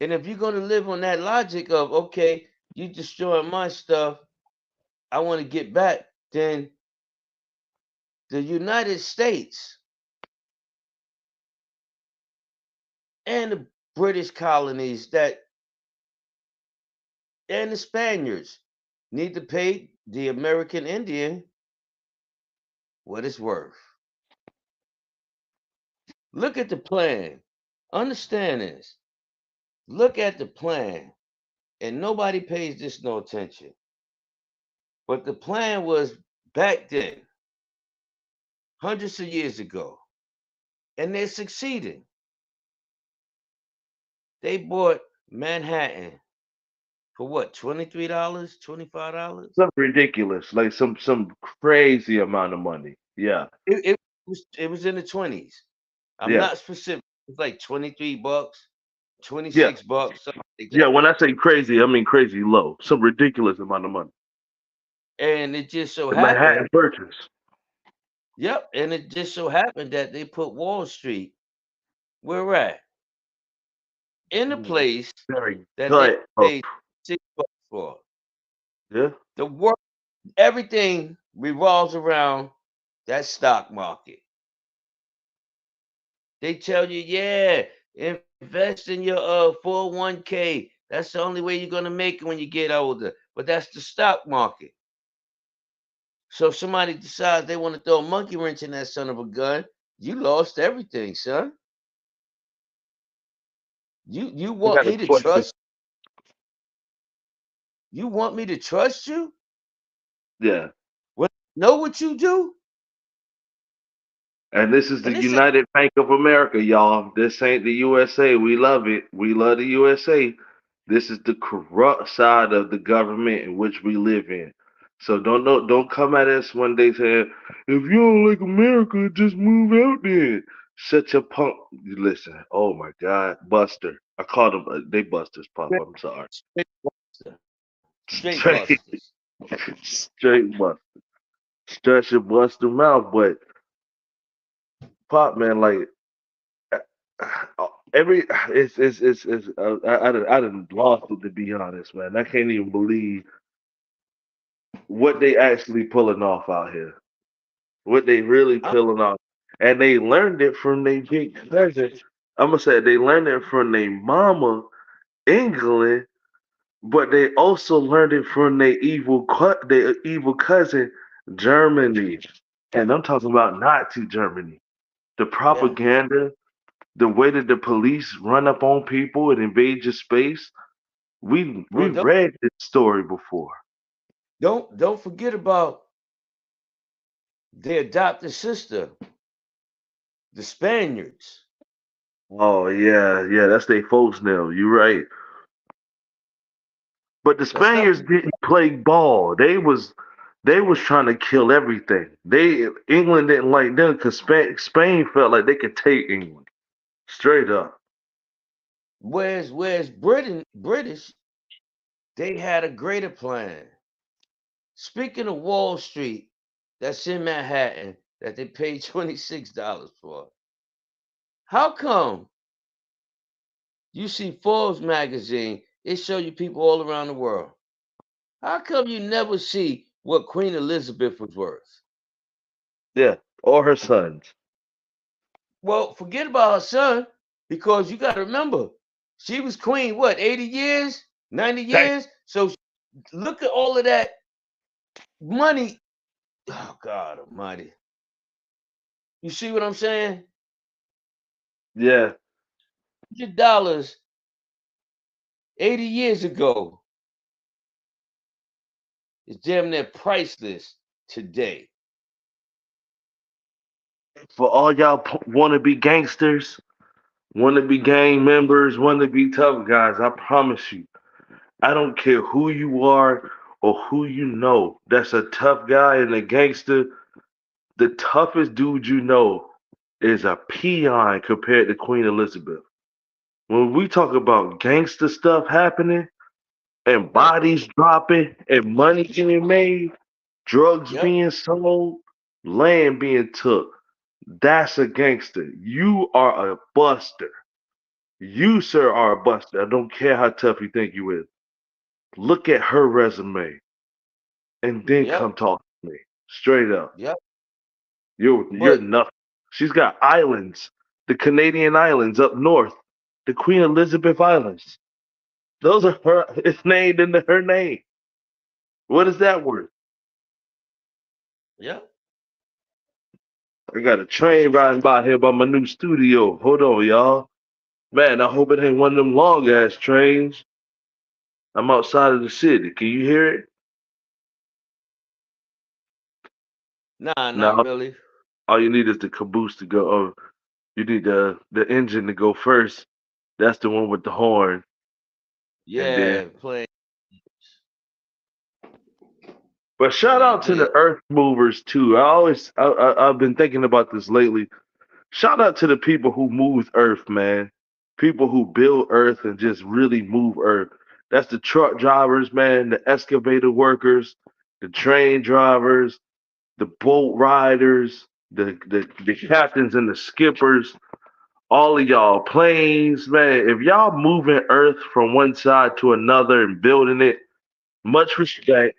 And if you're gonna live on that logic of okay, you destroying my stuff, I want to get back, then the United States and the British colonies that and the Spaniards need to pay the American Indian what it's worth. Look at the plan. Understand this. Look at the plan. And nobody pays this no attention. But the plan was back then, hundreds of years ago, and they're succeeding. They bought Manhattan for what, $23, $25? Something ridiculous, like some crazy amount of money. Yeah, It was in the 20s. I'm yeah, not specific. It's like $23, yeah, $26, something like yeah. that. When I say crazy, I mean crazy low. Some ridiculous amount of money. And it just so The happened, Manhattan Purchase. yep, and it just so happened that they put Wall Street where we're at, in a place Very that they gut of paid $6 for. yeah. The work, everything revolves around that stock market. They tell you, yeah, invest in your 401k. That's the only way you're gonna make it when you get older. But that's the stock market. So if somebody decides they want to throw a monkey wrench in that son of a gun, you lost everything, son. You I want got a me to question. trust? You want me to trust you? Yeah. What know what you do? And this is the And this ain't United Bank of America, y'all. This ain't the USA. We love it. We love the USA. This is the corrupt side of the government in which we live in. So don't come at us one day saying, if you don't like America, just move out there. Shut your punk. Listen. Oh my God, Buster. I called them. They Busters, Pop. I'm sorry. straight buster. Straight Straight, busters. straight Buster. Stretch your Buster mouth, but Pop, man, like every it's I done lost it, to be honest, man. I can't even believe what they actually pulling off out here. What they really I'm, pulling off, and they learned it from their big cousin. I'm gonna say they learned it from their mama England, but they also learned it from their evil cousin Germany, and I'm talking about Nazi Germany. The yeah. propaganda, the way that the police run up on people and invade your space. We Well, read this story before. don't forget about their adopted sister, the Spaniards. Oh yeah, yeah, that's they folks now. You're right. But the Let's not Spaniards forget. didn't play ball. They was trying to kill everything. England didn't like them because Spain felt like they could take England straight up. Whereas British, they had a greater plan. Speaking of Wall Street, that's in Manhattan, that they paid $26 for. How come you see Forbes magazine? It show you people all around the world. How come you never see what Queen Elizabeth was worth? Yeah, or her sons. Well, forget about her son, because you got to remember, she was queen, what, 80 years, 90 Dang. years? So look at all of that money. Oh, God Almighty. You see what I'm saying? Yeah, $100 80 years ago is damn near priceless today. for all y'all wanna be gangsters, wanna be gang members, wanna be tough guys, I promise you. I don't care who you are or who you know. That's a tough guy and a gangster. The toughest dude you know is a peon compared to Queen Elizabeth. When we talk about gangster stuff happening and Yep, bodies dropping and money getting made, drugs yep, being sold, land being took, that's a gangster. You are a buster. You, sir, are a buster. I don't care how tough you think you is. Look at her resume and then yep, come talk to me. Straight up. yep. You're But nothing. She's got islands, the Canadian islands up north, the Queen Elizabeth Islands. Those are her. It's named in her name. What yep, is that worth? yep. I got a train riding by here by my new studio. Hold on, y'all. Man, I hope it ain't one of them long ass trains. I'm outside of the city. Can you hear it? Nah, not No. really. All you need is the caboose to go. Oh, you need the engine to go first. That's the one with the horn, and then Yeah, playing. but shout Yeah, out to yeah. the Earth Movers too. I've been thinking about this lately. Shout out to the people who move Earth, man. People who build Earth and just really move Earth. That's the truck drivers, man, the excavator workers, the train drivers, the boat riders, the captains and the skippers, all of y'all planes, man. If y'all moving Earth from one side to another and building it, much respect.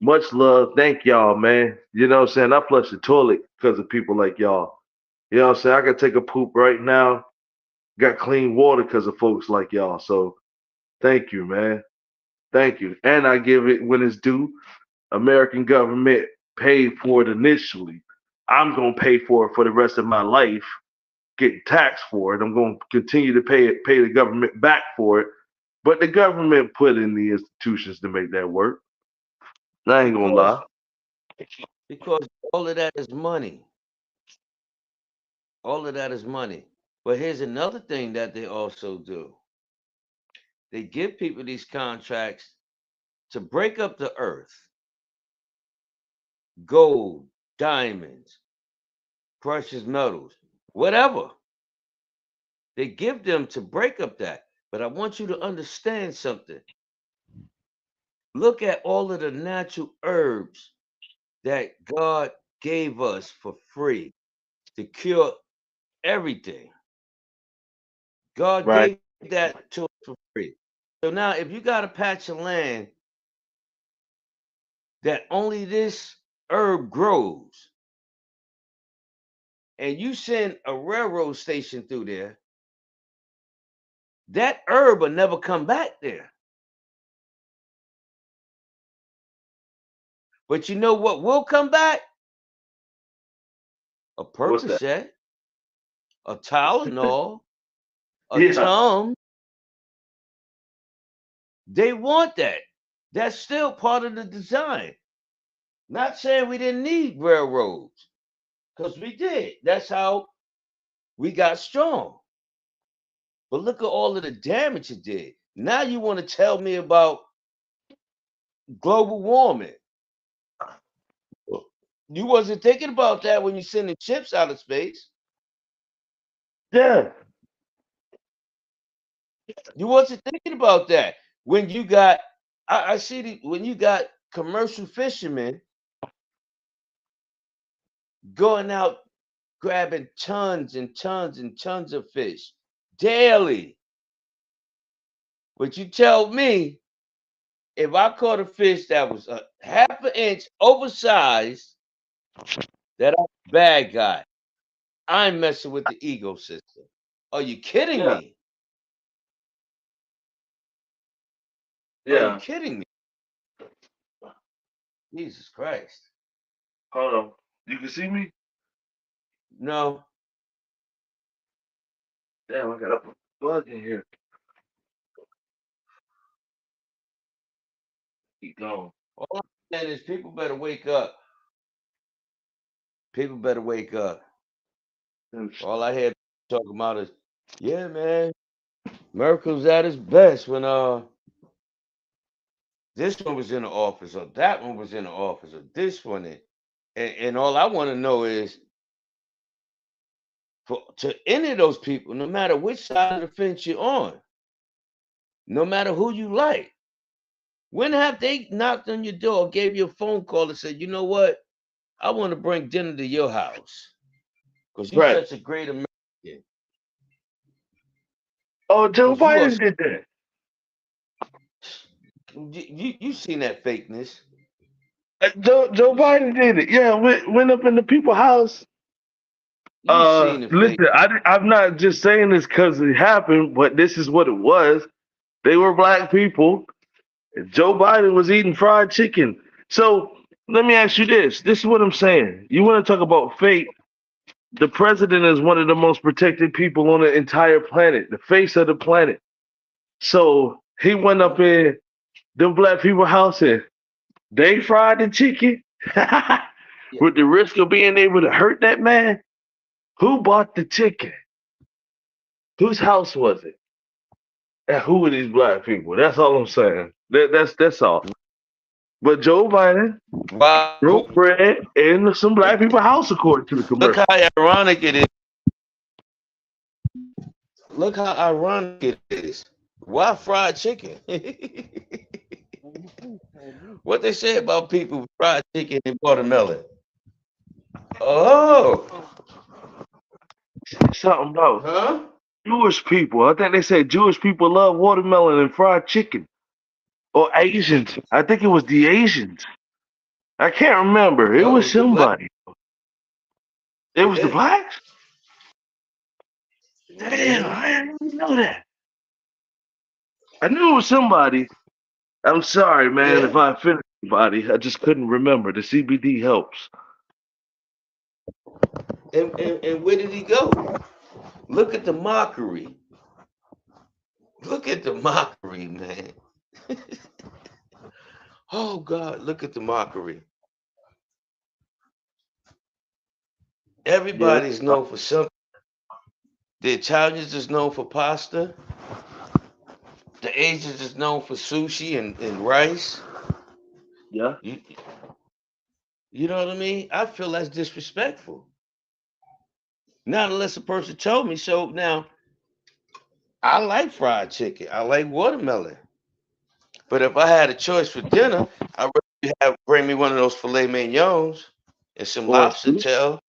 Much love. Thank y'all, man. You know what I'm saying? I flush the toilet because of people like y'all. You know what I'm saying? I can take a poop right now. Got clean water because of folks like y'all. So thank you, man. Thank you. And I give it when it's due. American government paid for it initially. I'm gonna pay for it for the rest of my life. get taxed for it. I'm going to continue to pay the government back for it. But the government put in the institutions to make that work. I ain't gonna Because lie. because all of that is money. All of that is money. But here's another thing that they also do. They give people these contracts to break up the earth, gold, diamonds, precious metals, whatever. They give them to break up that. But I want you to understand something. Look at all of the natural herbs that God gave us for free to cure everything. God Right. gave that to us for free. So now, if you got a patch of land that only this herb grows, and you send a railroad station through there, that herb will never come back there. But you know what will come back? A What's that? Percocet, a Tylenol, a Yeah. Tums. They want that. That's still part of the design. Not saying we didn't need railroads, because we did. That's how we got strong. But look at all of the damage it did. Now you want to tell me about global warming. You wasn't thinking about that when you sending ships out of space. Yeah. You wasn't thinking about that when you got. I see when you got commercial fishermen going out grabbing tons and tons and tons of fish daily. But you tell me if I caught a fish that was a half an inch oversized, that I'm a bad guy. I'm messing with the ecosystem. Are you kidding Yeah. me? Are you Yeah. kidding me? Jesus Christ. Hold on. You can see me? No. Damn, I got a bug in here. Keep going. All I'm saying is people better wake up. People better wake up. All I hear talking about is, yeah, man, Merkel's at his best when this one was in the office or that one was in the office or this one and all I want to know is for to any of those people, no matter which side of the fence you're on, no matter who you like, when have they knocked on your door, gave you a phone call and said, you know what? I want to bring dinner to your house because you're Right. such a great American. Oh, Joe Because you are Biden did that. you seen that fakeness. Joe Biden did it. Yeah, went up in the people's house. You seen the fake. Listen, I'm not just saying this because it happened, but this is what it was. They were black people. Joe Biden was eating fried chicken. So let me ask you this. This is what I'm saying. You want to talk about fate? The president is one of the most protected people on the entire planet, the face of the planet. So he went up in them black people house and they fried the chicken Yeah. with the risk of being able to hurt that man. Who bought the chicken? Whose house was it? And who are these black people? That's all I'm saying. That's all. But Joe Biden Wow. broke bread in some black people house according to the Look commercial. how ironic it is. Look how ironic it is. Why fried chicken? What they say about people with fried chicken and watermelon? Oh, Something about huh? Jewish people. I think they said Jewish people love watermelon and fried chicken. Or Asians. I think it was the Asians. I can't remember. It No, it was was the black. somebody. It was the Yeah, blacks? Damn, hmm I didn't even know that. I knew it was somebody. I'm sorry, man, if yeah. I offended anybody. I just couldn't remember. The CBD helps. And where did he go? Look at the mockery. Look at the mockery, man. Oh God, look at the mockery. Yeah. Everybody's known for something. The Italians is known for pasta. The Asians is known for sushi and rice. Yeah. You, you know what I mean? I feel that's disrespectful. Not unless a person told me so. Now, I like fried chicken. I like watermelon. But if I had a choice for dinner, I'd rather bring me one of those filet mignons and some Or lobster tail.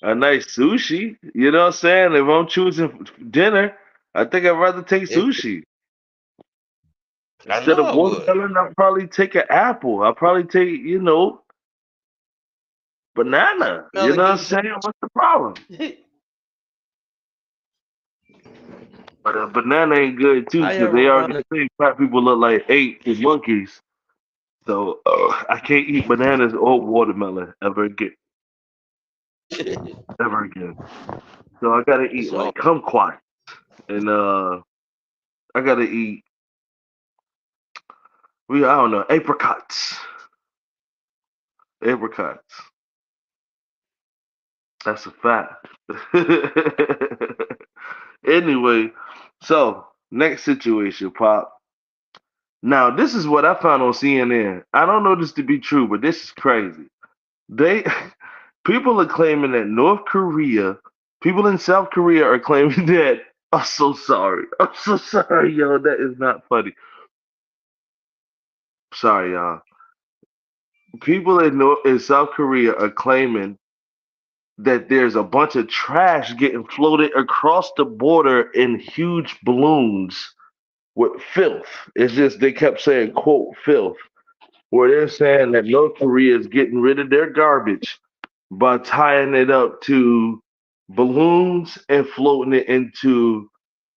a nice sushi. You know what I'm saying? If I'm choosing dinner, I think I'd rather take If sushi. I Instead know of I would. watermelon, I'll probably take an apple. I'll probably take, banana. You Melon know what I'm gives saying? What's the problem? you But a banana ain't good too, how because they already ironic. say fat people look like apes and monkeys. So I can't eat bananas or watermelon ever again. Ever again. So I gotta eat It's all like kumquat. And I gotta eat I don't know, apricots. Apricots. That's a fact. Anyway, so next situation, Pop. Now, this is what I found on CNN. I don't know this to be true, but this is crazy. They people are claiming that people in South Korea are claiming that I'm so sorry. I'm so sorry, yo. That is not funny. Sorry, y'all. People in South Korea are claiming that there's a bunch of trash getting floated across the border in huge balloons with filth. It's just they kept saying quote filth, where they're saying that North Korea is getting rid of their garbage by tying it up to balloons and floating it into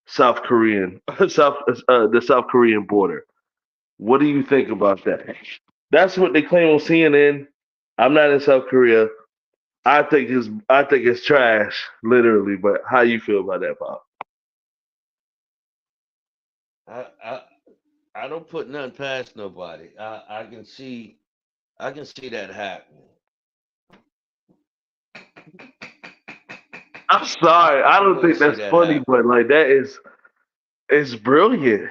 South Korean the South Korean border. What do you think about that? That's what they claim on CNN. I'm not in South Korea. I think it's trash, literally. But how you feel about that, Bob? I, I I don't put nothing past nobody. I can see that happening. I'm sorry. I I can don't really think see that's that funny, happening. but like that is it's brilliant.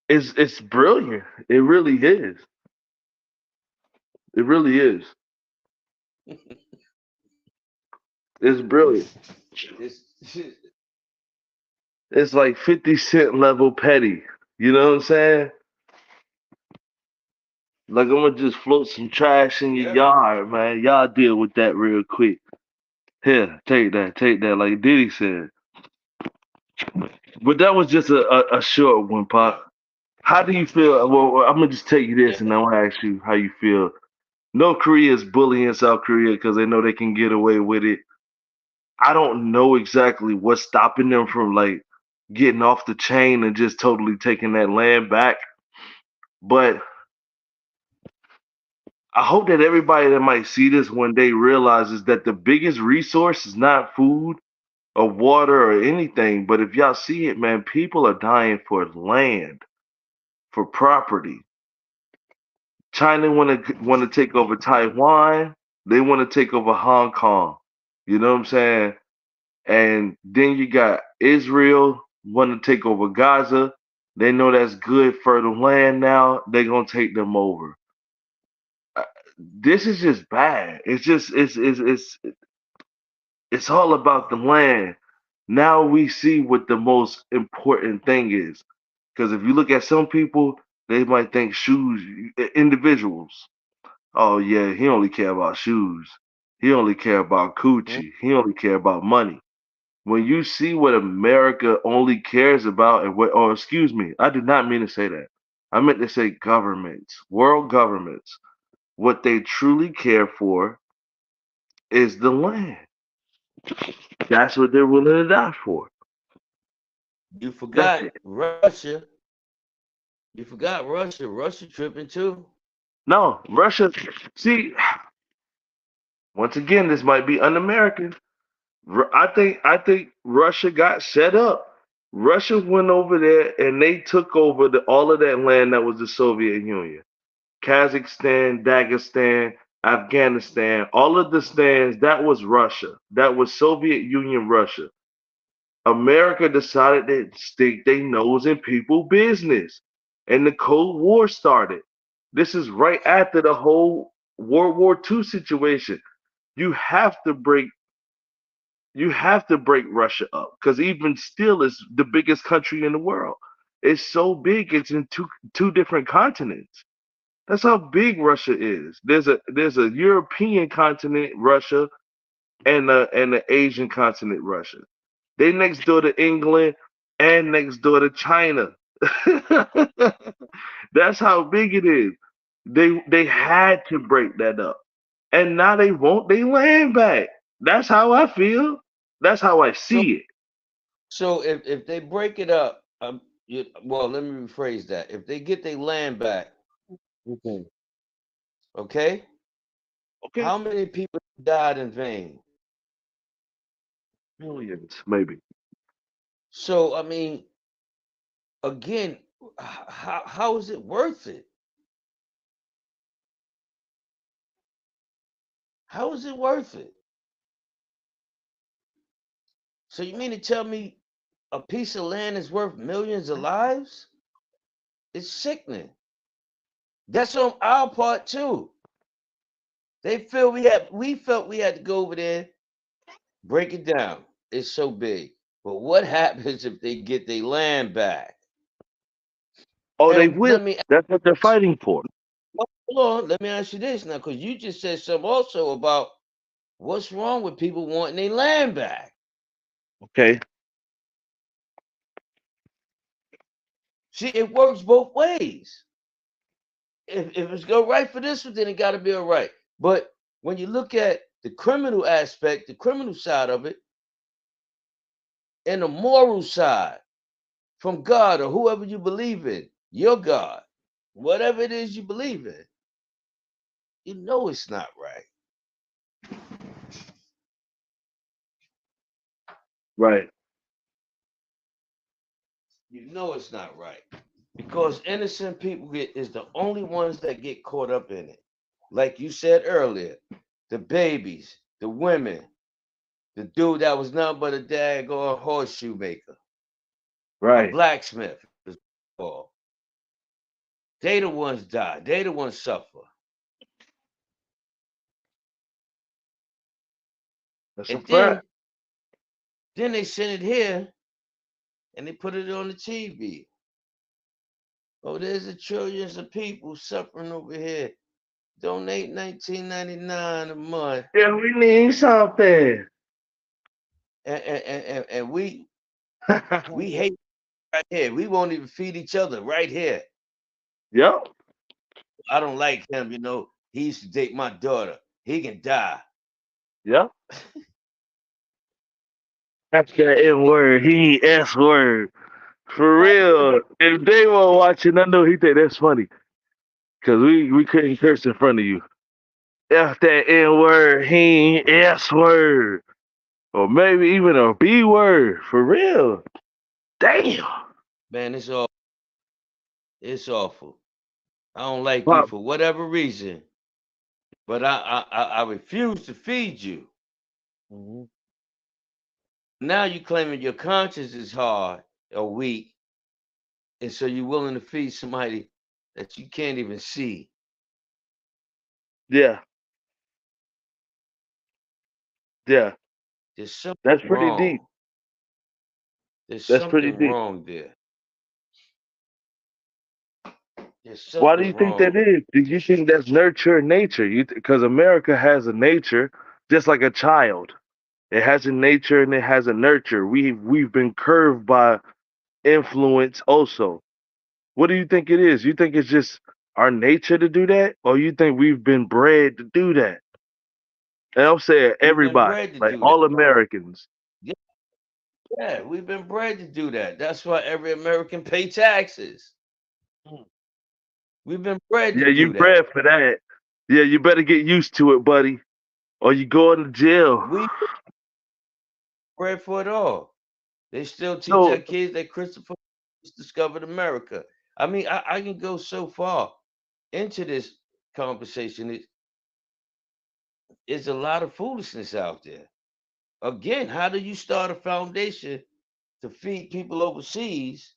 It's brilliant. It really is. It really is. It's brilliant. It's It's like 50 Cent level petty. You know what I'm saying? Like I'm gonna just float some trash in your yep. yard, man. Y'all deal with that real quick. Here, take that, like Diddy said. But that was just a short one, Yeah. Pop. How do you feel? Well, I'm gonna just tell you this, and Yeah. I want to ask you how you feel. North Korea is bullying South Korea because they know they can get away with it. I don't know exactly what's stopping them from like getting off the chain and just totally taking that land back. But I hope that everybody that might see this one day realizes that the biggest resource is not food or water or anything. But if y'all see it, man, people are dying for land, for property. China want to take over Taiwan. They want to take over Hong Kong. You know what I'm saying? And then you got Israel want to take over Gaza. They know that's good fertile land now. They're gonna take them over. Uh, This is just bad. It's just it's all about the land. Now we see what the most important thing is. Because if you look at some people, they might think shoes, individuals. Oh yeah, he only care about shoes. He only care about Mhm. coochie. He only care about money. When you see what America only cares about and what, or excuse me, I did not mean to say that. I meant to say governments, world governments. What they truly care for is the land. That's what they're willing to die for. You That's forgot it. Russia. You forgot Russia. Russia tripping too. No, Russia. See, once again, this might be un-American. I think Russia got set up. Russia went over there and they took over all of that land that was the Soviet Union. Kazakhstan, Dagestan, Afghanistan, all of the stands, that was Russia. That was Soviet Union Russia. America decided to stick their nose in people business. And the Cold War started. This is right after the whole World War II situation. You have to break you have to break Russia up because even still it's the biggest country in the world. It's so big, it's in two different continents. That's how big Russia is. There's a European continent, Russia, and the Asian continent, Russia. They next door to England and next door to China. That's how big it is. They had to break that up. And now they want they land back. That's how I feel. That's how I So see it. so if they break it up, well, let me rephrase that. If they get their land back, Okay. okay, Okay. how many people died in vain? Millions, maybe. So I mean, again, how is it worth it? How is it worth it? So you mean to tell me a piece of land is worth millions of lives? It's sickening. That's on our part too. We felt we had to go over there, break it down. It's so big. But what happens if they get their land back? Oh, they And will. That's what they're fighting for. hold on, let me ask you this now, because you just said something also about what's wrong with people wanting their land back. Okay. See, it works both ways. If it's go right for this one, then it got to be all right. But when you look at the criminal aspect, the criminal side of it, and the moral side from God or whoever you believe in, your God, whatever it is you believe in, you know it's not right. Right. You know it's not right. Because innocent people is the only ones that get caught up in it. Like you said earlier, the babies, the women, the dude that was nothing but a daggone horseshoe maker, a Right. blacksmith. Is called. They the ones die. They the ones suffer. That's a And fact. then they send it here and they put it on the TV. Oh, there's a trillions of people suffering over here. Donate 19.99 a month. Yeah, we need something. And we hate right here. We won't even feed each other right here. Yep. I don't like him, He used to date my daughter. He can die. Yep. That's that N word. He ain't S word. For real. If they were watching, I know he think that's funny. Cause we couldn't curse in front of you. F that N word, he ain't S word. Or maybe even a B word. For real. Damn. Man, it's awful. I don't like you Pop. for whatever reason, but I refuse to feed you. Mhm. Now you claiming your conscience is hard or weak, and so you're willing to feed somebody that you can't even see. Yeah. Yeah. There's something That's pretty deep. wrong. There's That's pretty something deep. wrong there. There's Why do something you think that wrong. is? Do you think that's nurture and nature? Because America has a nature just like a child. It has a nature and it has a nurture. We've been curved by influence also. What do you think it is? You think it's just our nature to do that, or you think we've been bred to do that? And I'm saying We've been everybody, bred to like do that. all Americans. Yeah, yeah, we've been bred to do that. That's why every American pay taxes. We've been bred to Yeah, you do that. bred for that. Yeah, you better get used to it, buddy, or you going to jail. We bread for it all. They still teach So our kids that Christopher Columbus discovered America. I mean, I can go so far into this conversation. It's a lot of foolishness out there. Again, how do you start a foundation to feed people overseas,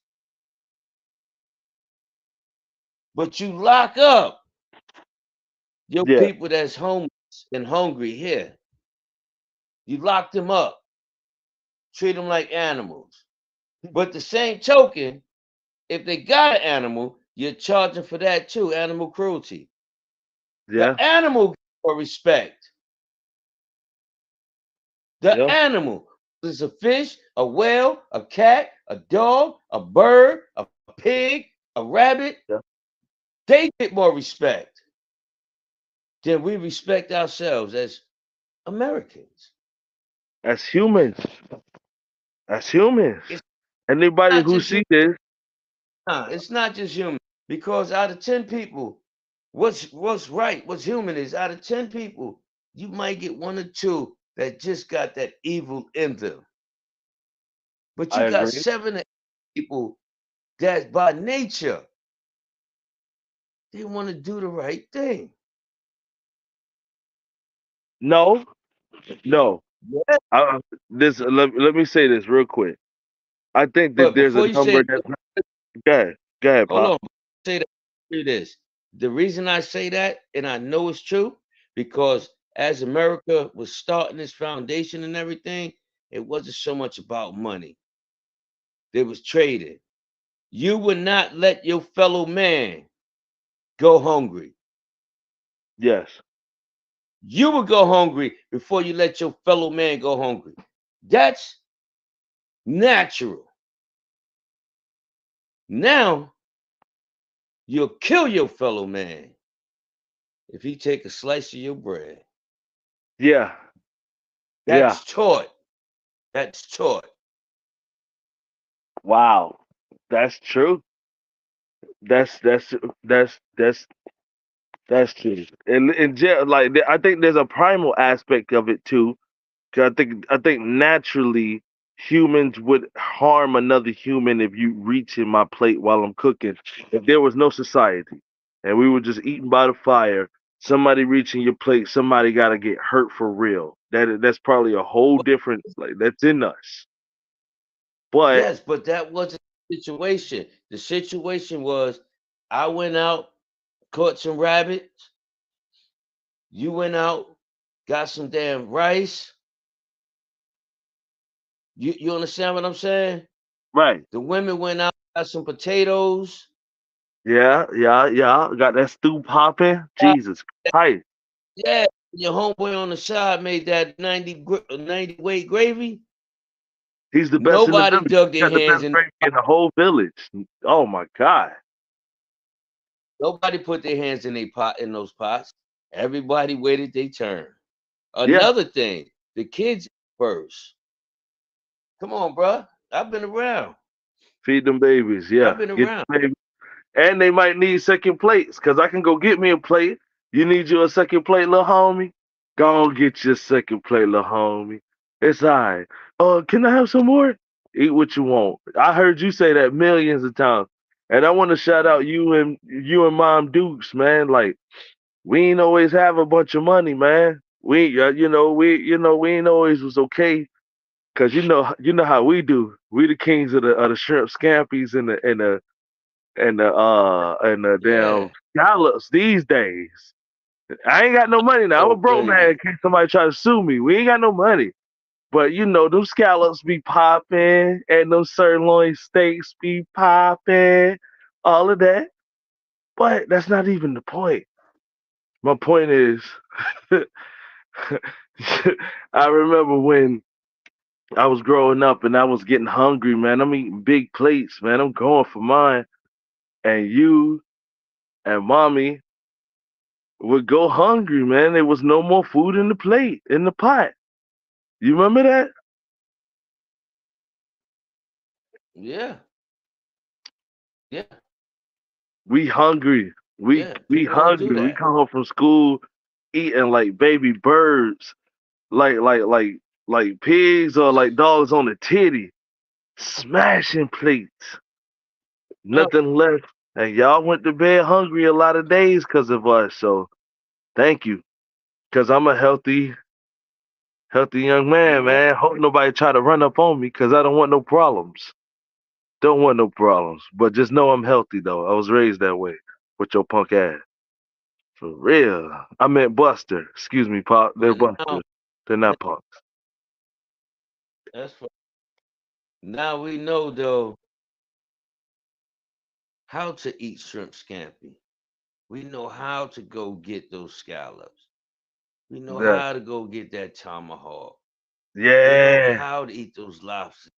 but you lock up your yeah, people that's homeless and hungry here? You lock them up, treat them like animals. But the same token, if they got an animal, you're charging for that too, animal cruelty. yeah, The animal for respect. The yeah. animal. It's a fish, a whale, a cat, a dog, a bird, a pig, a rabbit. Yeah. They get more respect than we respect ourselves as Americans. As humans, as humans, It's anybody not who just see human. this, It's not just human. Because out of 10 people, what's right, what's human is out of 10 people, you might get one or two that just got that evil in them. But I you got agree. 7 people that by nature they want to do the right thing. No, no. Yeah. This let me say this real quick. I think that But there's a before you say number that's not, go ahead, go ahead, hold Pop. on, say that do this. The reason I say that, and I know it's true, because as America was starting its foundation and everything, it wasn't so much about money. There was trading. You would not let your fellow man go hungry. Yes. You would go hungry before you let your fellow man go hungry. That's natural. Now you'll kill your fellow man if he take a slice of your bread. Yeah. Yeah. That's taught. That's taught. Wow. That's true. That's that's that's that's true. Like I think there's a primal aspect of it too. 'Cause I think naturally humans would harm another human if you reach in my plate while I'm cooking. If there was no society and we were just eating by the fire, somebody reaching your plate, somebody got to get hurt for real. That's probably a whole different like that's in us. But Yes, but that wasn't the situation. The situation was I went out, caught some rabbits. You went out, got some damn rice. You understand what I'm saying? right, The women went out, got some potatoes. yeah, yeah, yeah, got that stew popping. Uh, Jesus Christ, Yeah, your homeboy on the side made that 90 weight gravy. he's the best in the Nobody village. dug He their got the hands best in. gravy in the whole village. Oh my God. Nobody put their hands in a pot in those pots. Everybody waited their turn. Yeah, Another thing, the kids first. Come on, bruh. I've been around. feed them babies. I've Yeah, been get around. the babies. And they might need second plates because I can go get me a plate. You need you a second plate, little homie? Go on get your second plate, little homie. It's all right. Can I have some more? Eat what you want. I heard you say that millions of times. And I want to shout out you and Mom Dukes, man. Like we ain't always have a bunch of money, man. We ain't always was okay. Cause you know how we do. We the kings of the shrimp scampies and the Yeah. damn scallops these days. I ain't got no money now. I'm a Oh, broke feel man you. in case somebody try to sue me. We ain't got no money. But them scallops be popping and them sirloin steaks be popping, all of that. But that's not even the point. My point is I remember when I was growing up and I was getting hungry, man. I'm eating big plates, man. I'm going for mine. And you and mommy would go hungry, man. There was no more food in the plate, in the pot. You remember that? Yeah. Yeah. We hungry. We Yeah. we People don't do hungry. We that. come home from school eating like baby birds, like like like like pigs or like dogs on the titty, smashing plates, nothing left. And y'all went to bed hungry a lot of days because of us. So thank you, because I'm a healthy young man, man. Hope nobody try to run up on me because I don't want no problems. Don't want no problems. But just know I'm healthy though. I was raised that way with your punk ass. For real. I meant Buster. Excuse me, Pop. They're But now, Busters. They're not punks. that's what, now we know though how to eat shrimp scampi. We know how to go get those scallops. We know Yeah. how to go get that tomahawk. We know Yeah. how to eat those lobsters,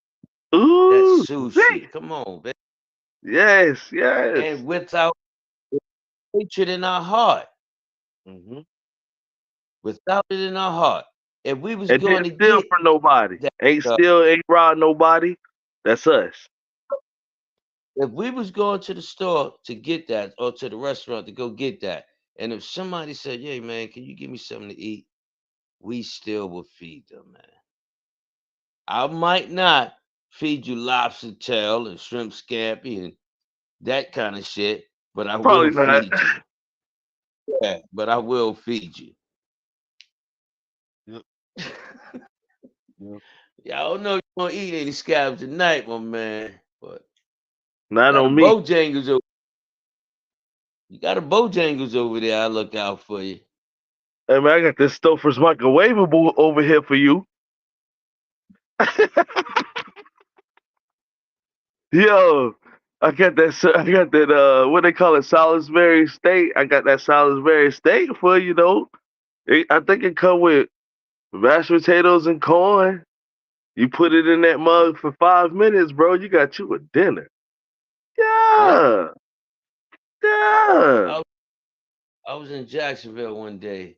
that Ooh. sushi. See? Come on, baby. Yes. Yes. And without hatred in our heart, Hmm. without it in our heart, if we was And going didn't to steal get from nobody. that stuff, Ain't robbed nobody. That's us. if we was going to the store to get that or to the restaurant to go get that, and if somebody said, "Hey man, can you give me something to eat?" We still would feed them, man. I might not feed you lobster tail and shrimp scampi and that kind of shit, but I will Probably not. feed you. Yeah, but I will feed you. Yep. Yep. Yeah, I don't know if you're gonna eat any scabs tonight, my man. But Not got a on me. Bojangles over. You got a Bojangles over there. I look out for you. Hey man, I got this Stouffer's microwavable over here for you. Yo, I got that what they call it, Salisbury steak. I got that Salisbury steak for you though. I think it come with mashed potatoes and corn. You put it in that mug for 5 minutes, bro. You got you a dinner. I, Yeah, yeah. I I was in Jacksonville one day,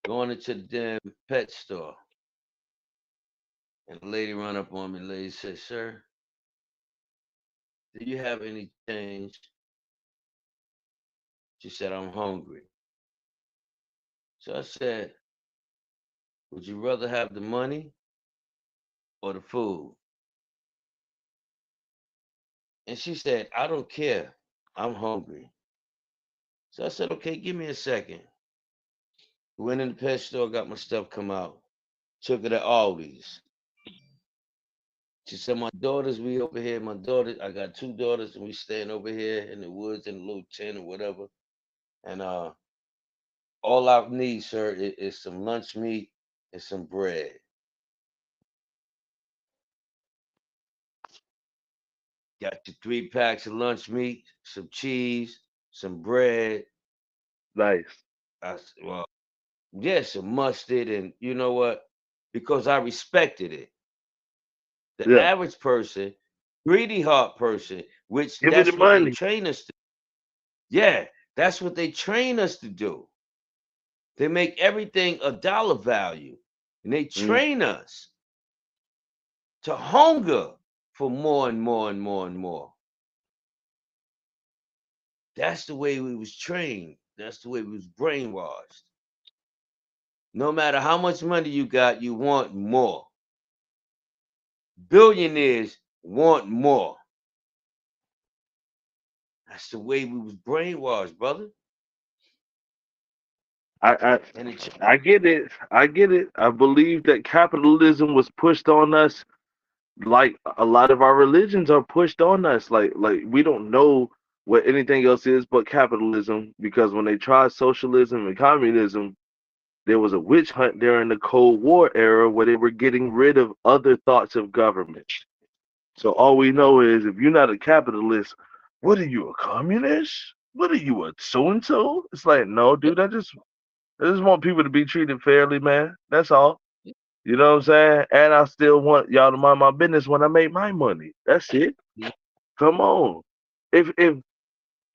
going into the damn pet store, and a lady run up on me. The lady said, "Sir, do you have any change?" She said, "I'm hungry." So I said, "Would you rather have the money or the food?" And she said, "I don't care. I'm hungry." So I said, "Okay, give me a second." Went in the pet store, got my stuff come out, took it at Aldi's. She said, "My daughters, we over here. My daughter, I got two daughters, and we staying over here in the woods in a little tent or whatever. And all I need, sir, is some lunch meat and some bread. Got you 3 packs of lunch meat, some cheese, some bread. Nice. Well, yes, some mustard, and you know what? Because I respected it. The Yeah. average person, greedy heart person, which Give me the that's what they money. train us to. Yeah, that's what they train us to do. They make everything a dollar value, and they Mm. train us to hunger for more and more and more and more. That's the way we was trained. That's the way we was brainwashed. No matter how much money you got, you want more. Billionaires want more. That's the way we was brainwashed, brother. I, And it, I get it. I get it. I believe that capitalism was pushed on us like a lot of our religions are pushed on us. Like we don't know what anything else is but capitalism because when they tried socialism and communism, there was a witch hunt during the Cold War era where they were getting rid of other thoughts of government. So all we know is if you're not a capitalist, what are you, a communist? What are you, a so and so? It's like, no, dude, I just want people to be treated fairly, man. That's all. You know what I'm saying? And I still want y'all to mind my business when I make my money. That's it. Come on. If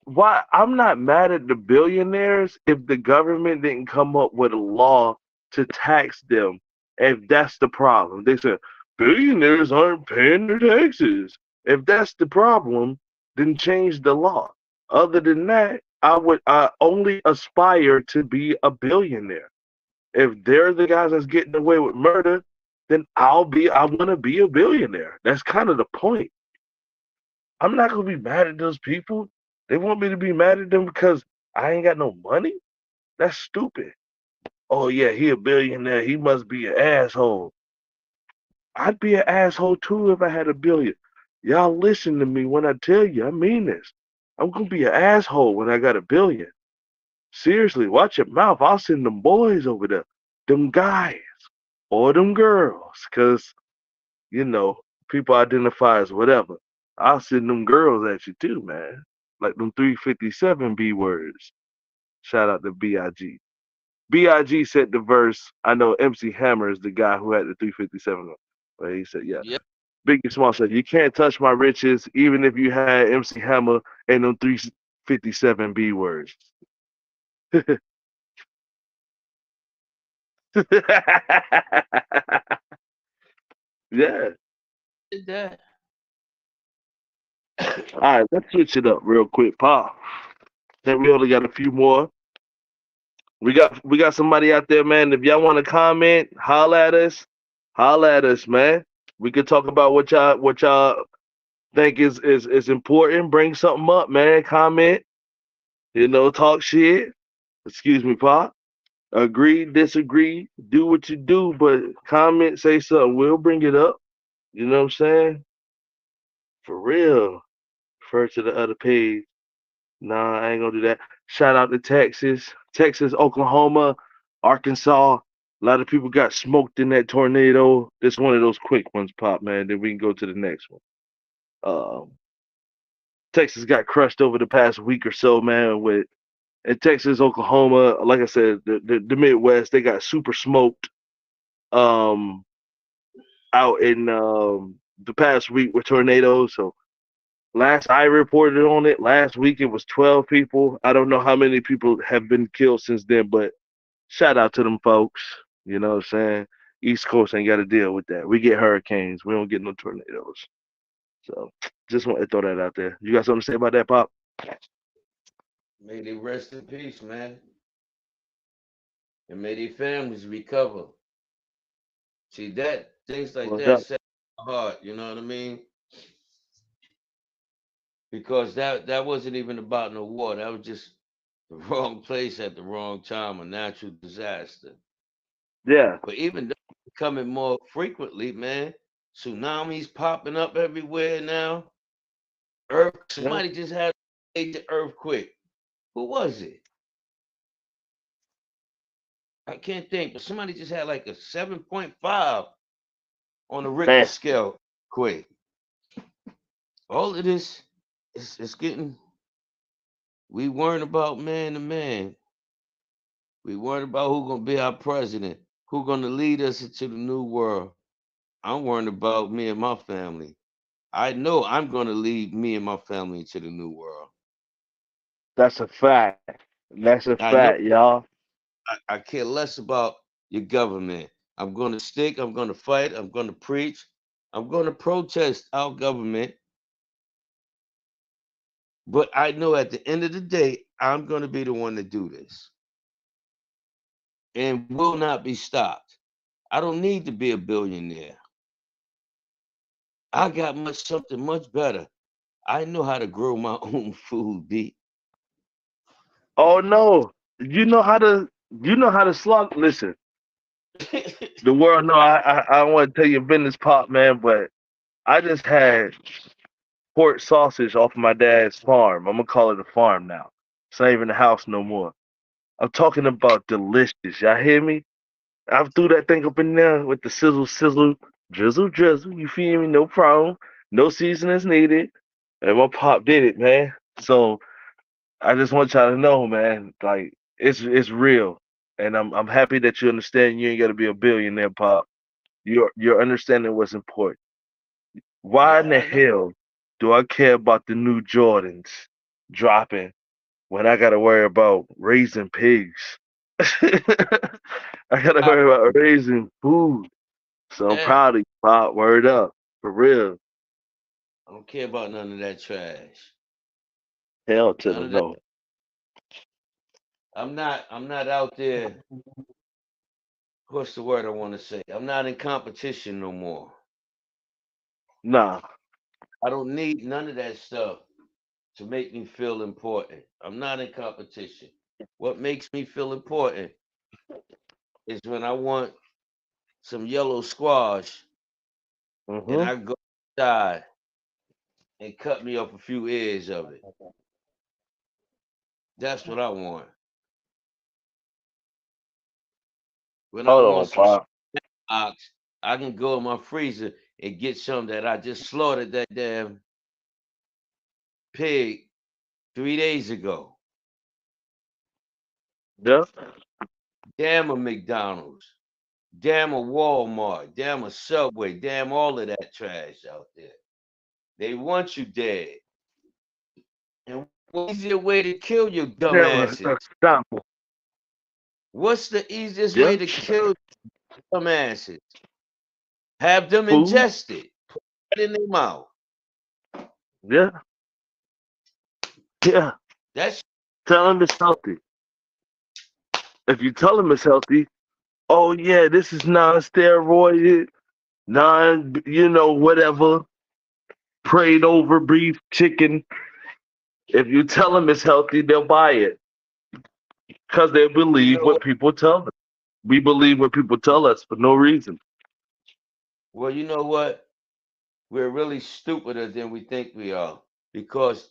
why I'm not mad at the billionaires if the government didn't come up with a law to tax them. If that's the problem, they said billionaires aren't paying their taxes. If that's the problem, then change the law. Other than that, I only aspire to be a billionaire. If they're the guys that's getting away with murder, then I want to be a billionaire. That's kind of the point. I'm not gonna be mad at those people. They want me to be mad at them because I ain't got no money. That's stupid. Oh yeah, he a billionaire. He must be an asshole. I'd be an asshole too if I had a billion. Y'all listen to me when I tell you. I mean this. I'm gonna be an asshole when I got a billion. Seriously, watch your mouth. I'll send them boys over there, them guys or them girls, cause you know people identify as whatever. I'll send them girls at you too, man. Like them 357 B words. Shout out to Big. Big said the verse. I know MC Hammer is the guy who had the 357. But he said, yeah. Yep. Biggie Small said, you can't touch my riches, even if you had MC Hammer and them 357 B words. Yeah. Did that. All right, let's switch it up real quick, Pop. Then we only got a few more. We got somebody out there, man. If y'all want to comment, holla at us. Holla at us, man. We could talk about what y'all think is important. Bring something up, man. Comment. Talk shit. Excuse me, Pop. Agree, disagree, do what you do, but comment, say something. We'll bring it up. You know what I'm saying? For real. Refer to the other page. Nah, I ain't gonna do that. Shout out to Texas, Oklahoma, Arkansas. A lot of people got smoked in that tornado. This one of those quick ones, Pop, man. Then we can go to the next one. Um, Texas got crushed over the past week or so, man. With in Texas, Oklahoma, like I said, the Midwest, they got super smoked. Um, out in the past week with tornadoes. So last I reported on it, last week it was 12 people. I don't know how many people have been killed since then, but shout out to them folks. You know what I'm saying? East Coast ain't got to deal with that. We get hurricanes. We don't get no tornadoes. So just want to throw that out there. You got something to say about that, Pop? May they rest in peace, man. And may their families recover. See that things like What's that up? set my heart, you know what I mean? Because that wasn't even about no war. That was just the wrong place at the wrong time, a natural disaster. Yeah. But even though it's coming more frequently, man, tsunamis popping up everywhere now. Yeah. Somebody just had a major earthquake. Who was it? I can't think, but somebody just had like a 7.5 on the Richter Man. scale quake. All of this is getting. We weren't about man to man. We worried about who gonna be our president, who gonna lead us into the new world. I'm worried about me and my family. I know I'm gonna lead me and my family into the new world. That's a fact. That's a I know fact, y'all. I care less about your government. I'm gonna stick, I'm gonna fight, I'm gonna preach, I'm gonna protest our government. But I know at the end of the day, I'm gonna be the one to do this and will not be stopped. I don't need to be a billionaire. I got something much better. I know how to grow my own food, B. Oh no. You know how to slaughter. Listen, the world know I don't want to tell your business, Pop, man, but I just had pork sausage off my dad's farm. I'm gonna call it a farm now. It's not even a house no more. I'm talking about delicious. Y'all hear me? I threw that thing up in there with the sizzle, sizzle, drizzle, drizzle. You feel me? No problem. No seasonings needed. And my pop did it, man. So I just want y'all to know, man, like it's real. And I'm happy that you understand you ain't gotta be a billionaire, Pop. You're understanding what's important. Why in Yeah, the I know. hell do I care about the new Jordans dropping when I gotta worry about raising pigs? I gotta I, worry about raising food. So I'm yeah, proud of you, Pop. Word up. For real. I don't care about none of that trash. Hell to None the of that. no. I'm not out there what's the word I want to say? I'm not in competition no more. Nah. I don't need none of that stuff to make me feel important. I'm not in competition. What makes me feel important is when I want some yellow squash and Mm-hmm. I go outside and cut me up a few ears of it. That's what I want. When I Hold want on, some Pop. ox, I can go in my freezer and get some that I just slaughtered that damn pig 3 days ago. Yeah. Damn a McDonald's. Damn a Walmart. Damn a Subway. Damn all of that trash out there. They want you dead. And what easier way to kill you Yeah. dumbasses? Stop. What's the easiest way Yeah. to kill dumbasses? Have them Food. ingested. Put it in their mouth. Yeah. Yeah. That's Tell him it's healthy. If you tell him it's healthy, oh yeah, this is non-steroided, whatever, prayed over beef, chicken. If you tell them it's healthy, they'll buy it because they you believe know what what? people tell them. We believe what people tell us for no reason. Well, you know what? We're really stupider than we think we are. Because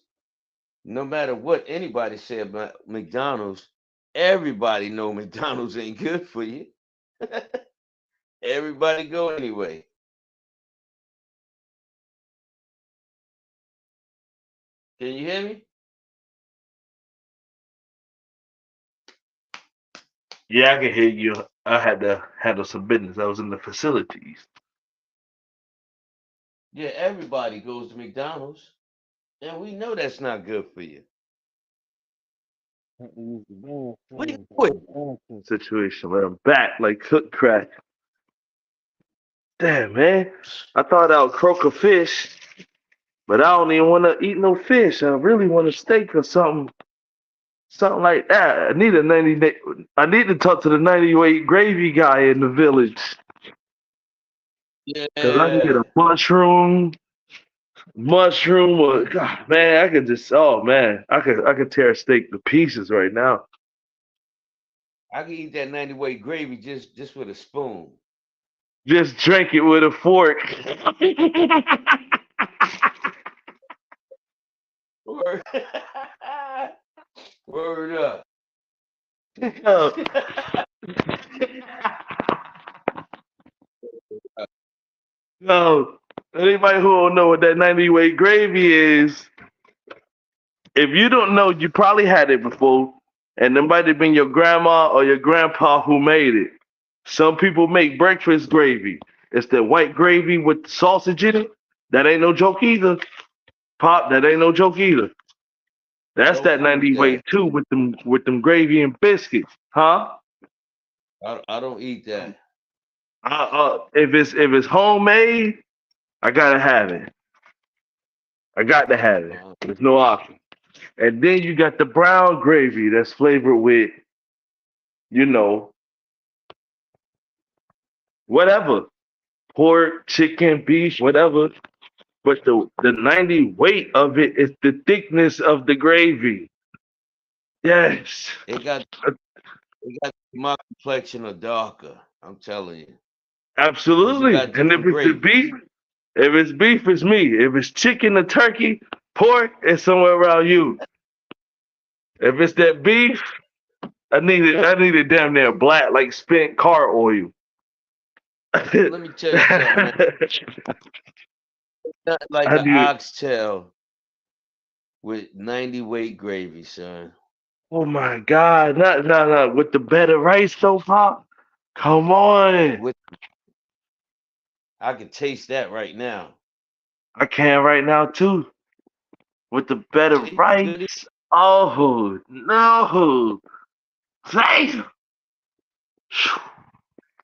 no matter what anybody say about McDonald's, everybody know McDonald's ain't good for you. Everybody go anyway. Can you hear me? Yeah, I can hear you. I had to handle some business. I was in the facilities. Yeah, everybody goes to McDonald's. And we know that's not good for you. What are you doing? Situation where I'm back like cook crack. Damn, man. I thought I would croak a fish, but I don't even want to eat no fish. I really want a steak or something like that. I need to talk to the 90 weight gravy guy in the village because I can get Yeah. a mushroom, or God, man, I could just, oh man, I could tear a steak to pieces right now. I can eat that 90 weight gravy just with a spoon. Just drink it with a fork. Word, Word up. Yo, yo, anybody who don't know what that 90 weight gravy is, if you don't know, you probably had it before, and it might have been your grandma or your grandpa who made it. Some people make breakfast gravy. It's the white gravy with sausage in it. That ain't no joke either. Pop, that ain't no joke either. That's Don't that fool with 90 that. weight too with them gravy and biscuits, huh? I don't eat that. If it's homemade, I gotta have it. I got to have it. Uh, There's no option. And then you got the brown gravy that's flavored with, you know, whatever, pork, chicken, beef, whatever. But the 90 weight of it is the thickness of the gravy. Yes, it got it got my complexion or darker. I'm telling you. Cause you absolutely. got And if different it's the gravies. beef, if it's beef, it's me. If it's chicken or turkey, pork, it's somewhere around you. If it's that beef, I need it damn near black, like spent car oil. Let me tell you something, man. Not like I an need it. oxtail with 90 weight gravy, son. Oh my God. Not with the better rice though, Pop. Come on. With I can taste that right now. I can right now too. With the better See, good. rice. Oh no. Damn.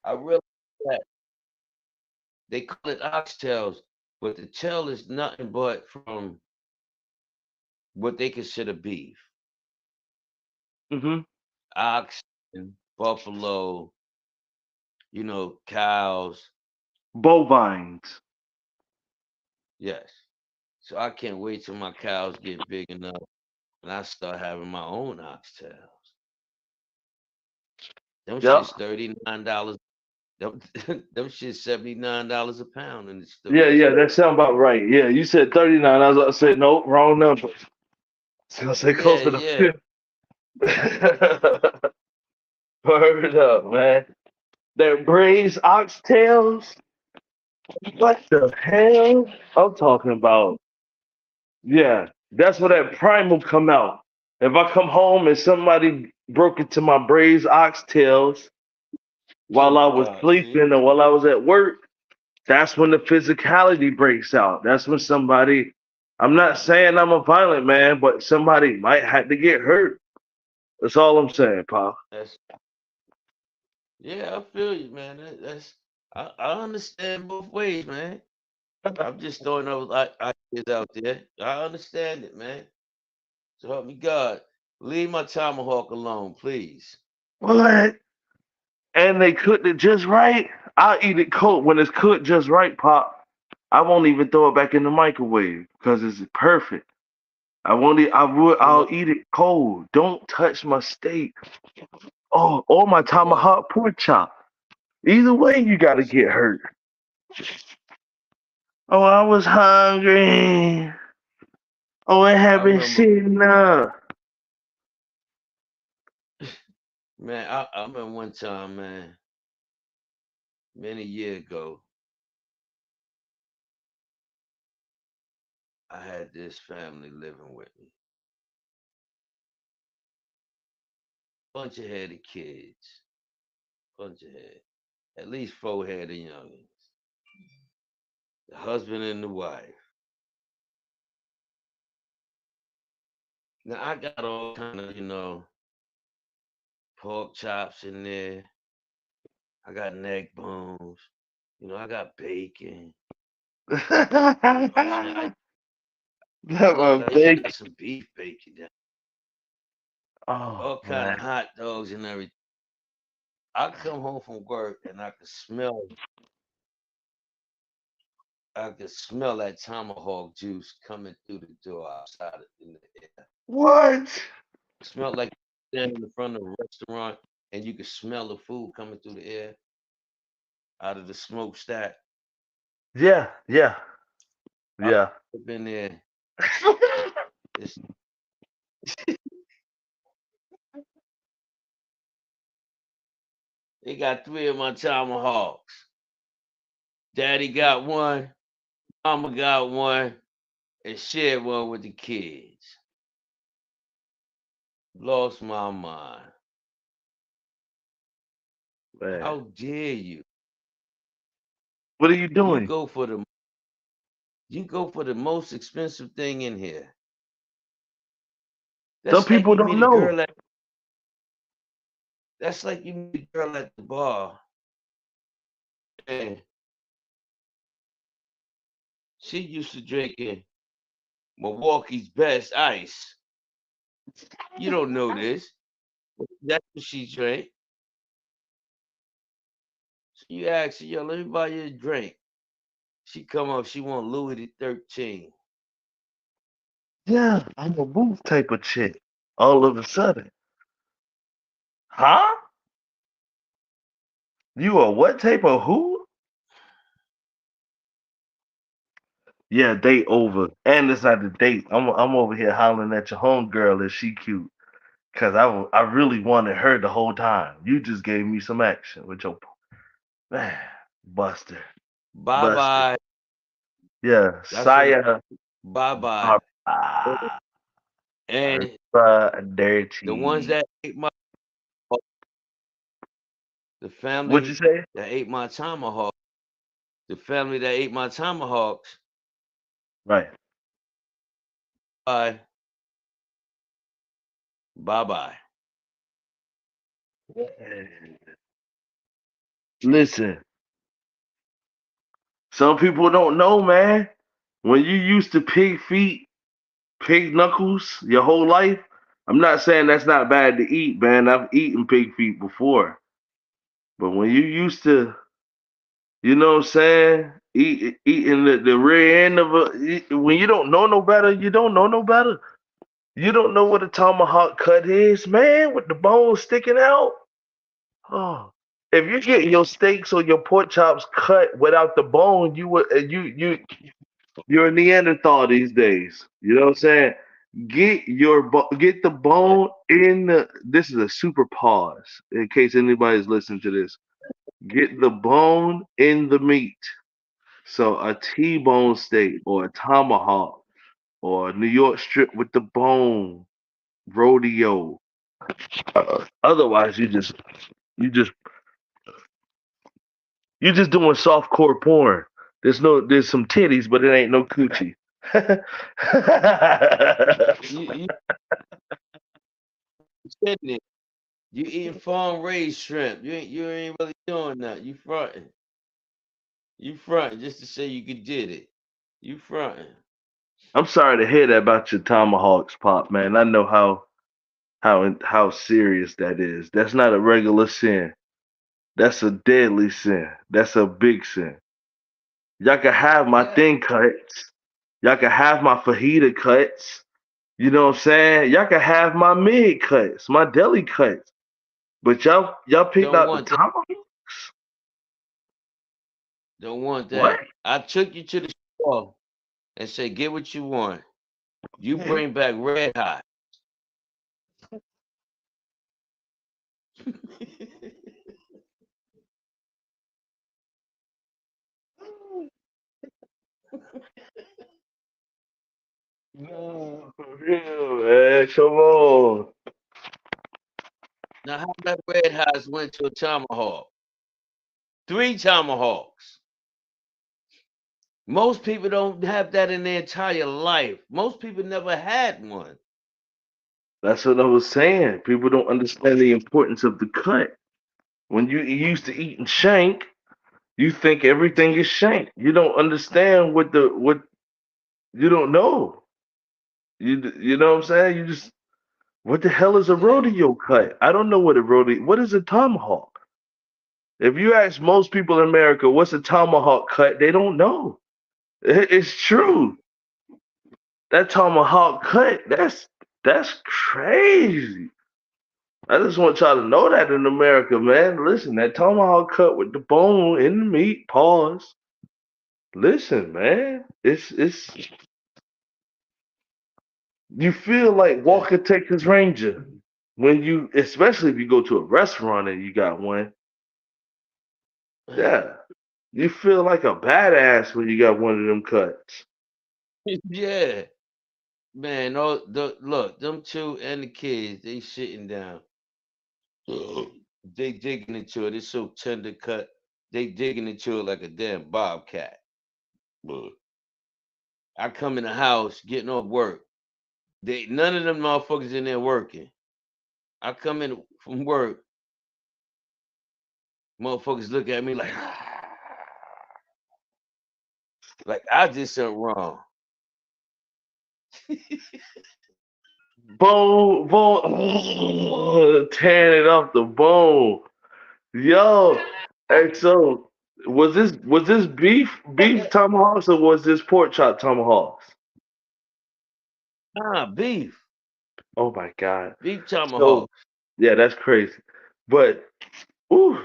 I realize that they call it oxtails, but the tail is nothing but from what they consider beef. Mm-hmm. Ox, buffalo, cows. Bovines. Yes. So I can't wait till my cows get big enough and I start having my own oxtails. Them Yep. shit's $39. Them, them shit's $79 a pound in the Yeah, stores. yeah, that sound about right. Yeah, you said 39. I was about to say, nope, wrong number. So I say Yeah, closer to yeah. 50. Word up, man. That braised oxtails? What the hell? I'm talking about. Yeah, that's where that primal come out. If I come home and somebody broke into my braised oxtails while Oh I was God, see? sleeping or while I was at work, that's when the physicality breaks out. That's when somebody, I'm not saying I'm a violent man, but somebody might have to get hurt. That's all I'm saying, Pop. That's yeah, I feel you, man. I understand both ways, man. I'm just throwing those ideas out there. I understand it, man. So help me God. Leave my tomahawk alone, please. What? And they cooked it just right. I'll eat it cold when it's cooked just right, Pop. I won't even throw it back in the microwave because it's perfect. I won't. You know, I'll eat it cold. Don't touch my steak. Oh, or my well, tomahawk pork chop. Either way, you gotta that's, get hurt. Oh, I was hungry. Oh, I I haven't remember, seen up. man. I remember one time, man, many years ago. I had this family living with me. Bunch of headed kids. Bunch of head. At least four headed youngins. The husband and the wife. Now I got all kind of, pork chops in there. I got neck bones. I got bacon. Oh man, that Lord, was I even big. got some beef bacon there. Oh All kind of man. hot dogs and everything. I come home from work and I could smell that tomahawk juice coming through the door outside in the air. What? Smelled like standing in front of a restaurant and you could smell the food coming through the air out of the smokestack. Yeah, yeah, I yeah. up in there. It's, they got three of my tomahawks. Daddy got one, mama got one, and shared one with the kids. Lost my mind. Man, How dare you? what are you You doing? go for the you go for the most expensive thing in here. Some That's like people you don't meet a know. girl at that's like you meet a girl at the bar and she used to drinking Milwaukee's best ice. You don't know this. That's what she drank. So you ask her, yo, let me buy you a drink. She come up, she want Louis the 13. Yeah, I'm a move type of chick. All of a sudden, huh? You a what type of who? Yeah, date over, and it's not a date. I'm over here hollering at your homegirl if she cute, cause I really wanted her the whole time. You just gave me some action with your man, Buster, Bye Buster. bye. Yeah, That's what Saya bye bye. Barbara, And the ones Dirty. that ate the What'd you family say? that ate my tomahawk, the family that ate my tomahawks, Right. bye, bye bye. Listen, some people don't know, man. When you used to pig feet, pig knuckles your whole life, I'm not saying that's not bad to eat, man. I've eaten pig feet before. But when you used to, you know what I'm saying, eating the rear end of when you don't know no better, you don't know no better. You don't know what a tomahawk cut is, man, with the bone sticking out. Oh, if you get your steaks or your pork chops cut without the bone, you would you're a Neanderthal these days. You know what I'm saying? Get the Yeah. bone in the. This is a super pause in case anybody's listening to this. Get the bone in the meat. So a T-bone steak or a tomahawk or a New York strip with the bone, rodeo. Otherwise, you just you just doing soft core porn. There's some titties, but it ain't no coochie. You sitting it. You eating farm raised shrimp. You ain't really doing that. You fronting. You fronting just to say you could did it. You fronting. I'm sorry to hear that about your tomahawks, Pop, man. I know how serious that is. That's not a regular sin. That's a deadly sin. That's a big sin. Y'all can have my Yeah. thin cuts. Y'all can have my fajita cuts. You know what I'm saying? Y'all can have my mid cuts, my deli cuts. But y'all picked Don't out the want that. tomahawks? Don't want What? that. I took you to the store and said, get what you want. You Man, bring back red hot. no, for real, man. Come on. Now, how that red hots went to a tomahawk? Three tomahawks. Most people don't have that in their entire life. Most people never had one. That's what I was saying. People don't understand the importance of the cut. When you used to eating shank, you think everything is shank. You don't understand what you don't know. You know what I'm saying? You just what the hell is a Yeah. rodeo cut? I don't know what a rodeo. What is a tomahawk? If you ask most people in America what's a tomahawk cut, they don't know. It's true. That tomahawk cut, that's crazy. I just want y'all to know that in America, man. Listen, that tomahawk cut with the bone in the meat, pause. Listen, man. It's you feel like Yeah. Walker Texas Ranger when you especially if you go to a restaurant and you got one. Yeah. You feel like a badass when you got one of them cuts. Yeah. Man, look, them two and the kids, they sitting down. They digging into it. It's so tender cut. They digging into it like a damn bobcat. I come in the house getting off work. They none of them motherfuckers in there working. I come in from work, motherfuckers look at me like, like I did something wrong. Bone, tearing it off the bone. Yo, hey, so was this beef tomahawks or was this pork chop tomahawks? Ah, beef, Oh my God. beef So tomahawk. yeah, that's crazy. But ooh,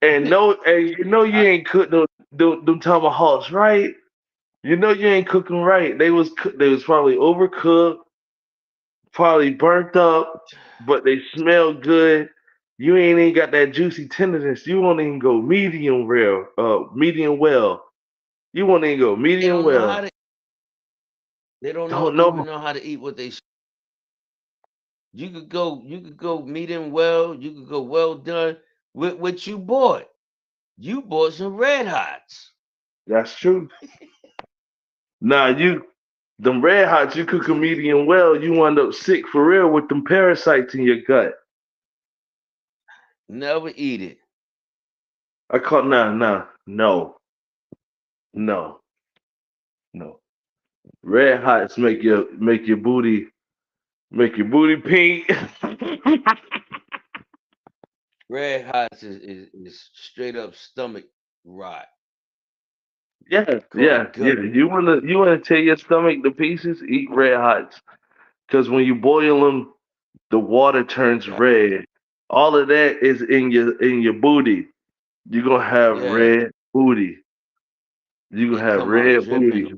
and you know you I, ain't cooked them tomahawks right. You know you ain't cooking right. They was probably overcooked, probably burnt up, but they smell good. You ain't even got that juicy tenderness. You won't even go medium rare, medium well. You won't even go they medium don't know how well. to. They don't know Don't even know. know how to eat what they. You could go medium well. You could go well done with what you bought. You bought some red hots. That's true. Nah, them red hots, you cook a medium well, you wind up sick for real with them parasites in your gut. Never eat it. I call no, no. Red hots make your booty pink. Red Hots is straight up stomach rot. Yeah, Called yeah, gut. yeah. You wanna tear your stomach to pieces? Eat red hots. Cause when you boil them, the water turns Yeah, red. All of that is in your booty. You're gonna have yeah. red booty. You're gonna It have come out red dripping. booty.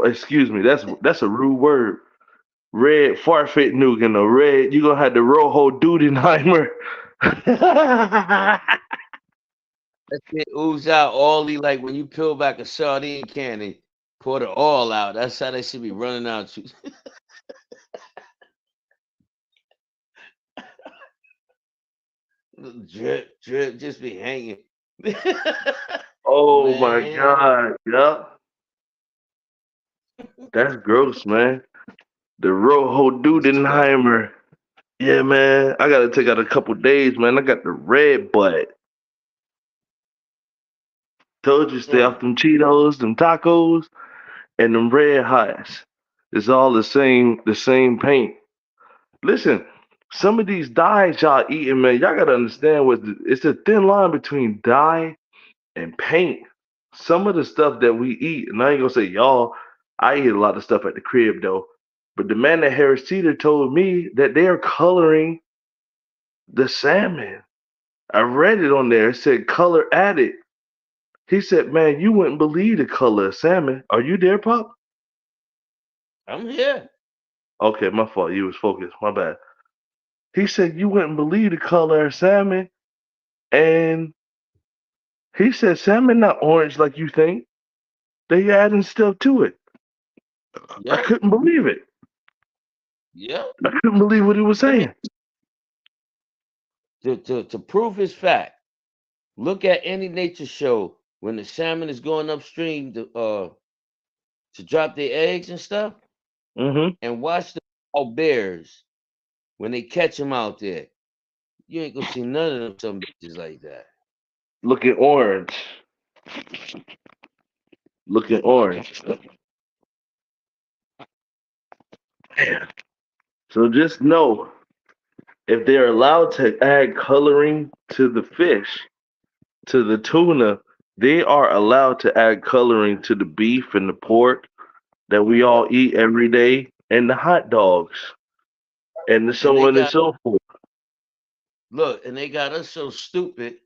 Excuse me, that's a rude word. Red farfet nugan a red. You're gonna have the Rojo Dudenheimer. That shit ooze out oily like when you peel back a sardine can and pour the oil out. That's how they should be running out you. Drip, drip, just be hanging. Oh my Man, god, yeah. That's gross, man. The Rojo disgusting. Dudenheimer. Yeah, man. I gotta take out a couple days, man. I got the red butt. Told you stay Mm, off them Cheetos, them tacos, and them red hots. It's all the same paint. Listen, some of these dyes y'all eating, man, y'all gotta understand it's a thin line between dye and paint. Some of the stuff that we eat, and I ain't gonna say y'all, I eat a lot of stuff at the crib though. But the man at Harris Teeter told me that they are coloring the salmon. I read it on there. It said color added. He said, man, you wouldn't believe the color of salmon. Are you there, Pop? I'm here. Okay, my fault. You was focused. My bad. He said you wouldn't believe the color of salmon. And he said salmon not orange like you think. They adding stuff to it. I Yep, couldn't believe it. yep. I couldn't believe what he was Let me saying. to prove his fact. Look at any nature show when the salmon is going upstream to drop their eggs and stuff, Mm-hmm. and watch the wild bears when they catch them out there. You ain't gonna see none of them some bitches like that. Looking orange. Looking orange. Man. So just know if they're allowed to add coloring to the fish, to the tuna, they are allowed to add coloring to the beef and the pork that we all Yep. eat every day, and the hot dogs, and And so they on and got so forth. look, and they got us so stupid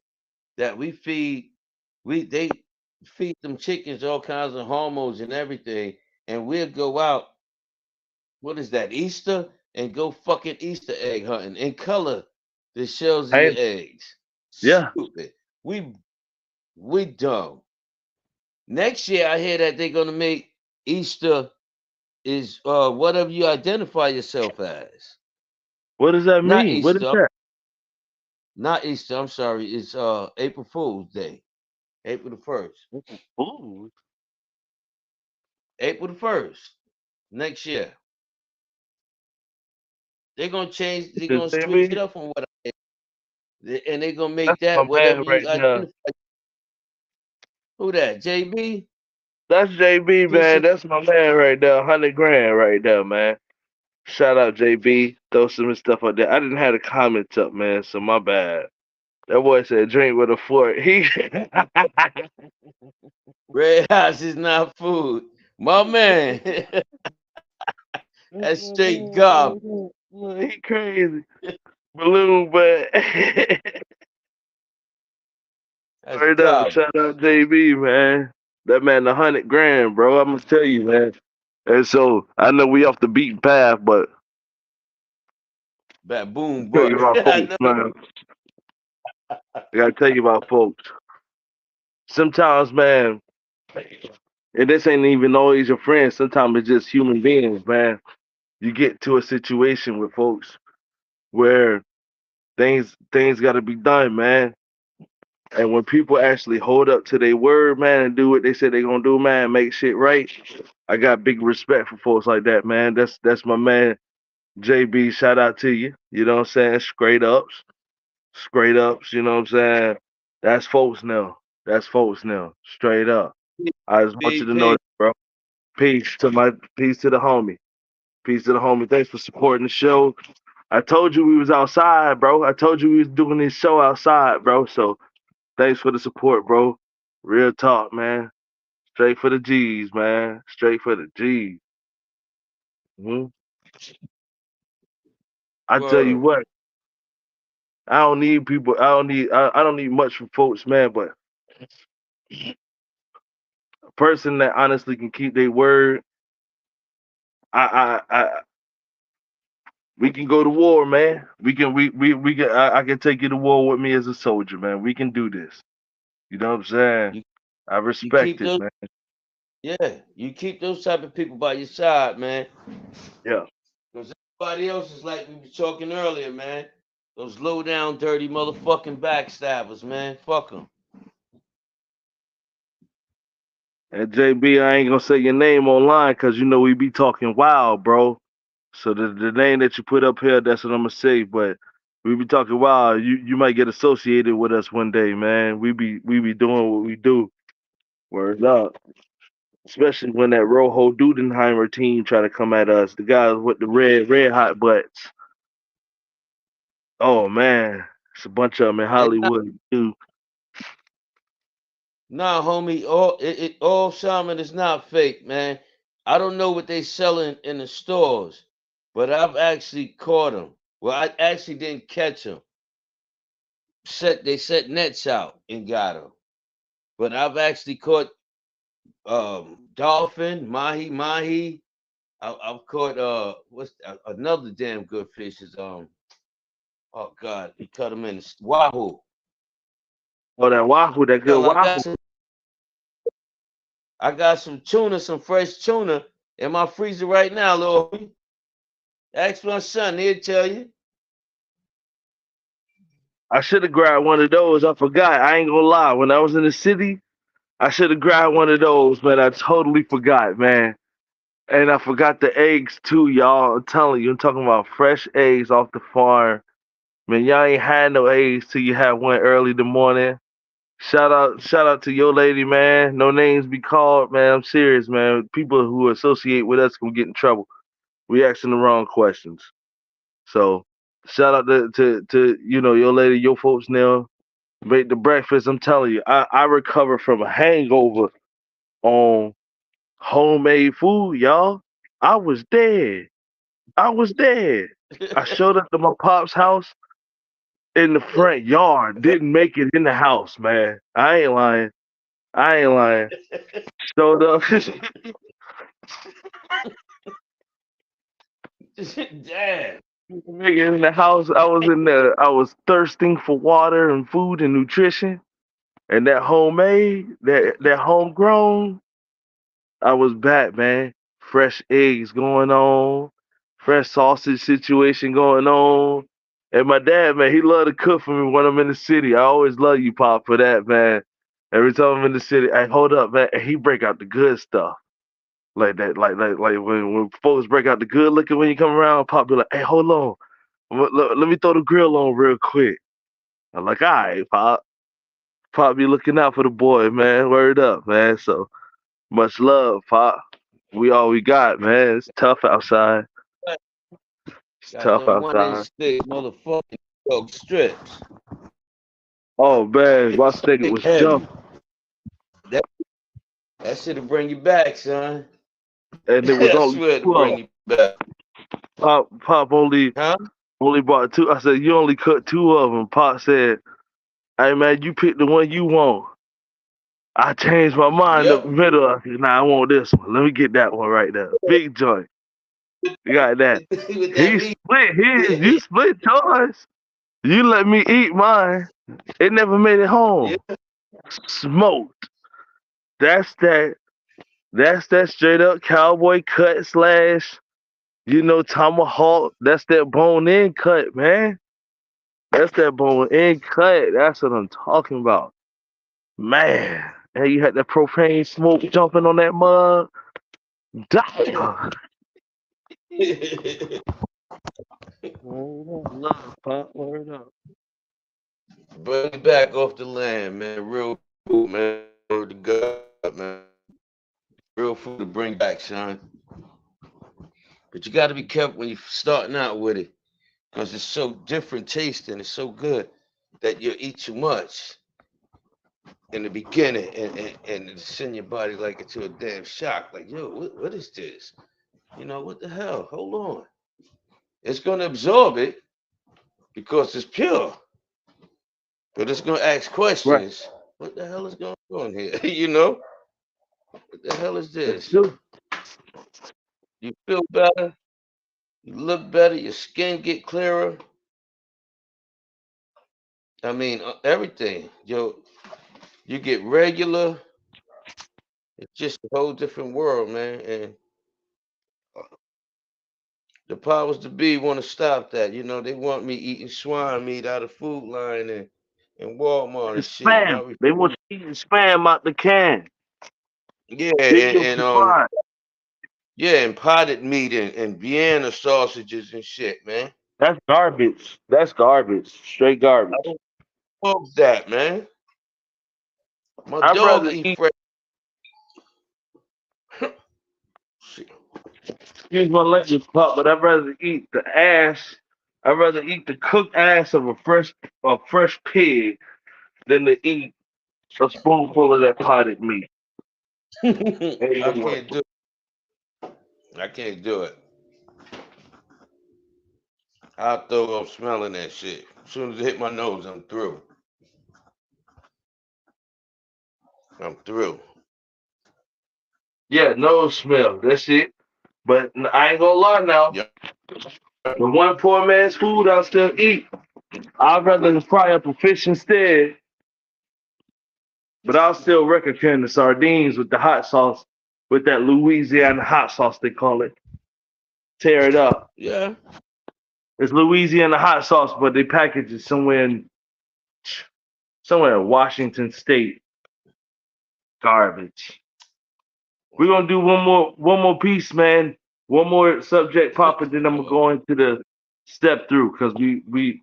that we they feed them chickens all kinds of hormones and everything, and we'll go out. What is that, Easter? And go fucking Easter egg hunting and color the shells of your And eggs. yeah, Stupid. We we dumb. Next year, I hear that they're gonna make Easter is whatever you identify yourself as. what does that Not mean? What is Easter. that? Not Easter. I'm sorry. It's April Fool's Day. April the first. Food. April the first. Next year. They're gonna change. They're gonna switch it JB, up from what and they're gonna make that's my that man whatever right you now. identify. Who that? JB? That's JB, man. Pussy That's my man right there. 100 grand right there, man. Shout out JB. Throw some stuff up there. I didn't have the comments up, man, so my bad. That boy said drink with a fork. He Red House is not food. My man. That's straight garbage. he crazy. Balloon, but That's right up. garbage. Shout out JB, man. That man, 100 grand, bro. I'm gonna tell you, man. And so I know we off the beaten path, but Baboon tell you butt. about I folks, know. man. I gotta tell you about folks. Sometimes, man, and this ain't even always your friends. Sometimes it's just human beings, man. You get to a situation with folks where things got to be done, man. And when people actually hold up to their word, man, and do what they say they're gonna do, man, make shit right. I got big respect for folks like that, man. That's my man, JB. Shout out to you. You know what I'm saying? Straight ups. You know what I'm saying? That's folks now. That's folks now. Straight up. I just want you to know BP. that, bro. Peace to the homie. Peace to the homie. Thanks for supporting the show. I told you we was outside, bro. I told you we was doing this show outside, bro. So thanks for the support, bro. Real talk, man. Straight for the G's, man. Straight for the G's. hmm I tell you Word. what, I don't need people. I don't need much from folks, man. But a person that honestly can keep their word, I we can go to war, man. We can. I can take you to war with me as a soldier, man. We can do this. You know what I'm saying? You I you respect keep it, those man. yeah, you keep those type of people by your side, man. Yeah. Because everybody else is like we were talking earlier, man. Those low down, dirty motherfucking backstabbers, man. Fuck them. And JB, I ain't gonna say your name online because you know we be talking wild, bro. So the name that you put up here, that's what I'm gonna say. But we be talking wild. You might get associated with us one day, man. We be doing what we do. Word up. Especially when that Rojo Dudenheimer team try to come at us. The guys with the red hot butts. Oh man, it's a bunch of them in And Hollywood too. nah, homie, all shaman is not fake, man. I don't know what they selling in the stores, but I've actually caught them. Well, I actually didn't catch them. They set nets out and got them, but I've actually caught dolphin, mahi. I've caught another damn good fish is oh god, he cut them in wahoo. Oh, that wahoo, that good Hell, wahoo. I got some tuna, some fresh tuna in my freezer right now, little homie. Ask my son, he'll tell you. I should have grabbed one of those. I forgot. I ain't gonna lie. When I was in the city, I should have grabbed one of those, but I totally forgot, man. And I forgot the eggs too, y'all. I'm telling you, I'm talking about fresh eggs off the farm. Man, y'all ain't had no eggs till you had one early in the morning. Shout out to your lady, man. No names be called, man. I'm serious, man. People who associate with us can get in trouble. We asking the wrong questions. So shout out to your lady, your folks now. Make the breakfast. I'm telling you, I recovered from a hangover on homemade food, y'all. I was dead. I was dead. I showed up to my pop's house in the front yard. Didn't make it in the house, man. I ain't lying. I ain't lying. Showed up. Damn. Make it in the house. I was in there. I was thirsting for water and food and nutrition. And that homemade, that homegrown, I was back, man. Fresh eggs going on, fresh sausage situation going on. And my dad, man, he loved to cook for me when I'm in the city. I always love you, Pop, for that, man. Every time I'm in the city, hey, hold up, man. And he break out the good stuff. Like that, like when folks break out the good looking when you come around, Pop be like, hey, hold on. Let me throw the grill on real quick. I'm like, all right, Pop. Pop be looking out for the boy, man. Word up, man. So much love, Pop. We all we got, man. It's tough outside. It's Got tough them one outside. inch thick motherfucking coke strips. Oh man, my nigga was Heavy. jumping, That that shit'll bring you back, son. and it was I only swear it'll 12. bring you back. Pop Huh? only bought two. I said you only cut two of them. Pop said, "Hey man, you pick the one you want." I changed my mind up the Yep. middle. I said, "Nah, I want this one. Let me get that one right there. Big joint. You got that." With that He meat. split his. You split yours. You let me eat mine. It never made it Yeah. home. Smoked. That's that. That's that straight up cowboy cut slash, tomahawk. That's that bone in cut, man. That's that bone in cut. That's what I'm talking about. Man. And you had that propane smoke jumping on that mug. Damn. Word up, love, Pop. Word up. Bring it back off the land, man. Real food, man. Word to God, man. Real food to bring back, son. But you got to be careful when you're starting out with it. because it's so different tasting. It's so good that you eat too much in the beginning, and it send your body like into a damn shock. Like, yo, what is this? What the hell? Hold on. It's gonna absorb it because it's pure, but it's gonna ask Right. questions. What the hell is going on here? What the hell is That's this? true. You feel better, you look better, your skin get clearer. I mean, everything. You get regular. It's just a whole different world, man. And the powers to be want to stop that. They want me eating swine meat out of Food Line and Walmart and It's shit. spam. They want you eating spam out the can. Yeah, Then and, you'll and be fine. yeah, and potted meat and Vienna sausages and shit, man. That's garbage. That's garbage. Straight I garbage. don't smoke that, man. My I'd dog rather eat eat. fresh shit. Excuse my language, pop, but I'd rather eat the ass. I'd rather eat the cooked ass of a fresh pig than to eat a spoonful of that potted meat. Ain't I no way. can't do I can't do it. I'll throw up smelling that shit. As soon as it hit my nose, I'm through. I'm through. Yeah, no smell. That's it. But I ain't gonna lie now. Yep. The one poor man's food I'll still eat. I'd rather fry up a fish instead, but I'll still recommend the sardines with the hot sauce, with that Louisiana hot sauce they call it. Tear it up. Yeah. It's Louisiana hot sauce, but they package it somewhere in Washington State. Garbage. We're gonna do one more piece, man. One more subject pop, and then I'm gonna go into the step through because we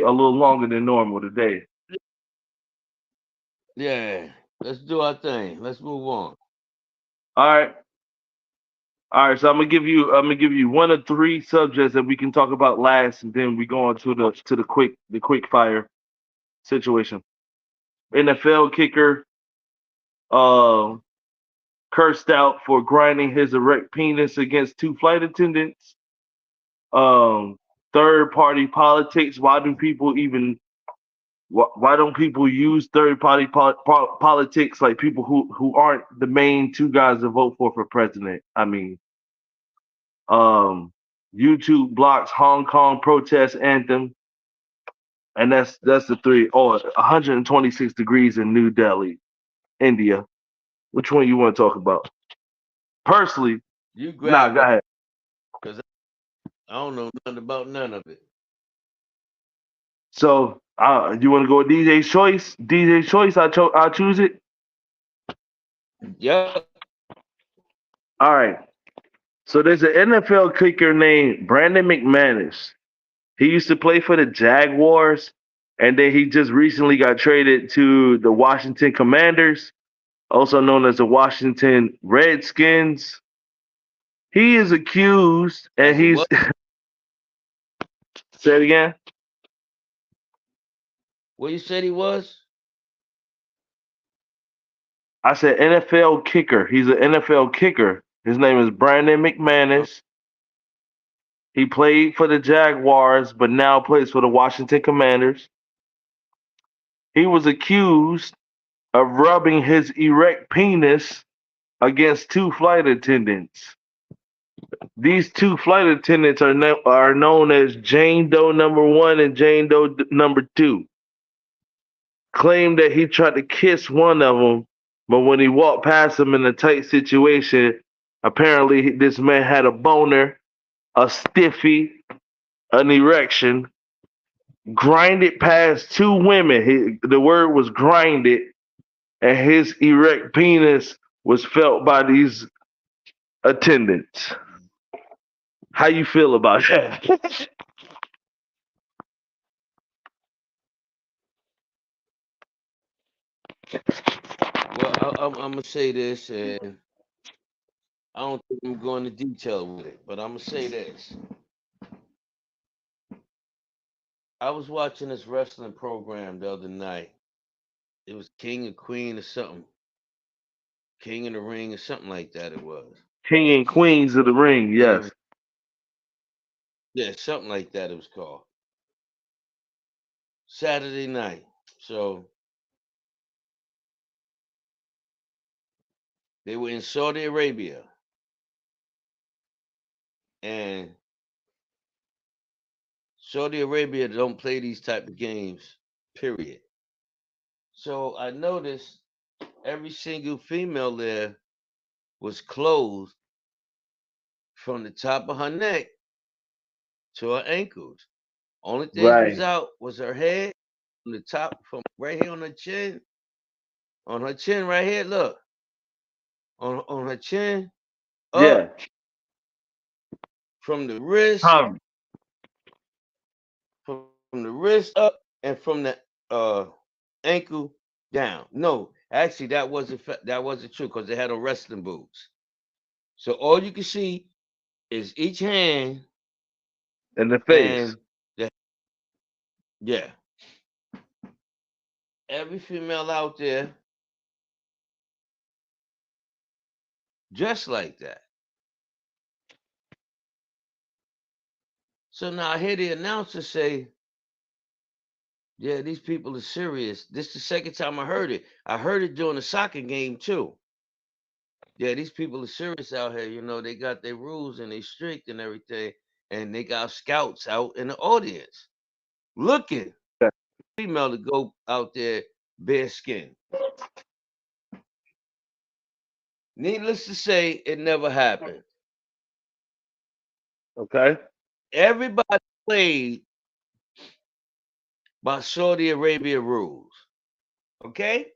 a little longer than normal today. Yeah. Let's do our thing. Let's move on. All right. All right, so I'm gonna give you one of three subjects that we can talk about last, and then we go on to the quick fire situation. NFL kicker uh, cursed out for grinding his erect penis against two flight attendants. Um, third party politics. Why don't people use third party politics like people who aren't the main two guys to vote for president? I mean, um, YouTube blocks Hong Kong protest anthem, and that's the three. Oh, 126 degrees in New Delhi, India. Which one you want to talk about? Personally, You nah, grab go one ahead. because I don't know nothing about none of it. So, you want to go with DJ's choice? DJ's choice. I choose it. Yep. All right. So there's an NFL kicker named Brandon McManus. He used to play for the Jaguars, and then he just recently got traded to the Washington Commanders, also known as the Washington Redskins. He is accused, and As it was. he's say it again. What you said he was? I said NFL kicker. He's an NFL kicker. His name is Brandon Oh, McManus. He played for the Jaguars, but now plays for the Washington Commanders. He was accused of rubbing his erect penis against two flight attendants. These two flight attendants are known as Jane Doe number one and Jane Doe number two. Claimed that he tried to kiss one of them, but when he walked past him in a tight situation, apparently this man had a boner, a stiffy, an erection, grinded past two women. The word was grinded, and his erect penis was felt by these attendants. How you feel about that? well, I'm gonna say this, and I don't think I'm going into detail with it, but I'm gonna say this: I was watching this wrestling program the other night. It was King and Queen or something. King in the Ring or something like that it was. King and Queens of the Ring. And it was Yes. yeah, something like that it was called. Saturday night. So they were in Saudi Arabia. And Saudi Arabia don't play these type of games, period. So I noticed every single female there was clothed from the top of her neck to her ankles. Only thing was Right. out was her head from the top, from right here on her chin right here. Look, on her chin Yeah. up from the wrist, Tom. from the wrist up, and from the uh ankle down. No, actually that wasn't true because they had on wrestling boots. So all you can see is each hand In the face. and the, yeah, every female out there dressed like that. So now I hear the announcer say, "Yeah, these people are serious." This is the second time I heard it. I heard it during the soccer game too. Yeah, these people are serious out here. You know, they got their rules and they strict and everything, and they got scouts out in the audience looking female to go out there bare skin. Needless to say, it never happened. Okay. Everybody played by Saudi Arabia rules. Okay?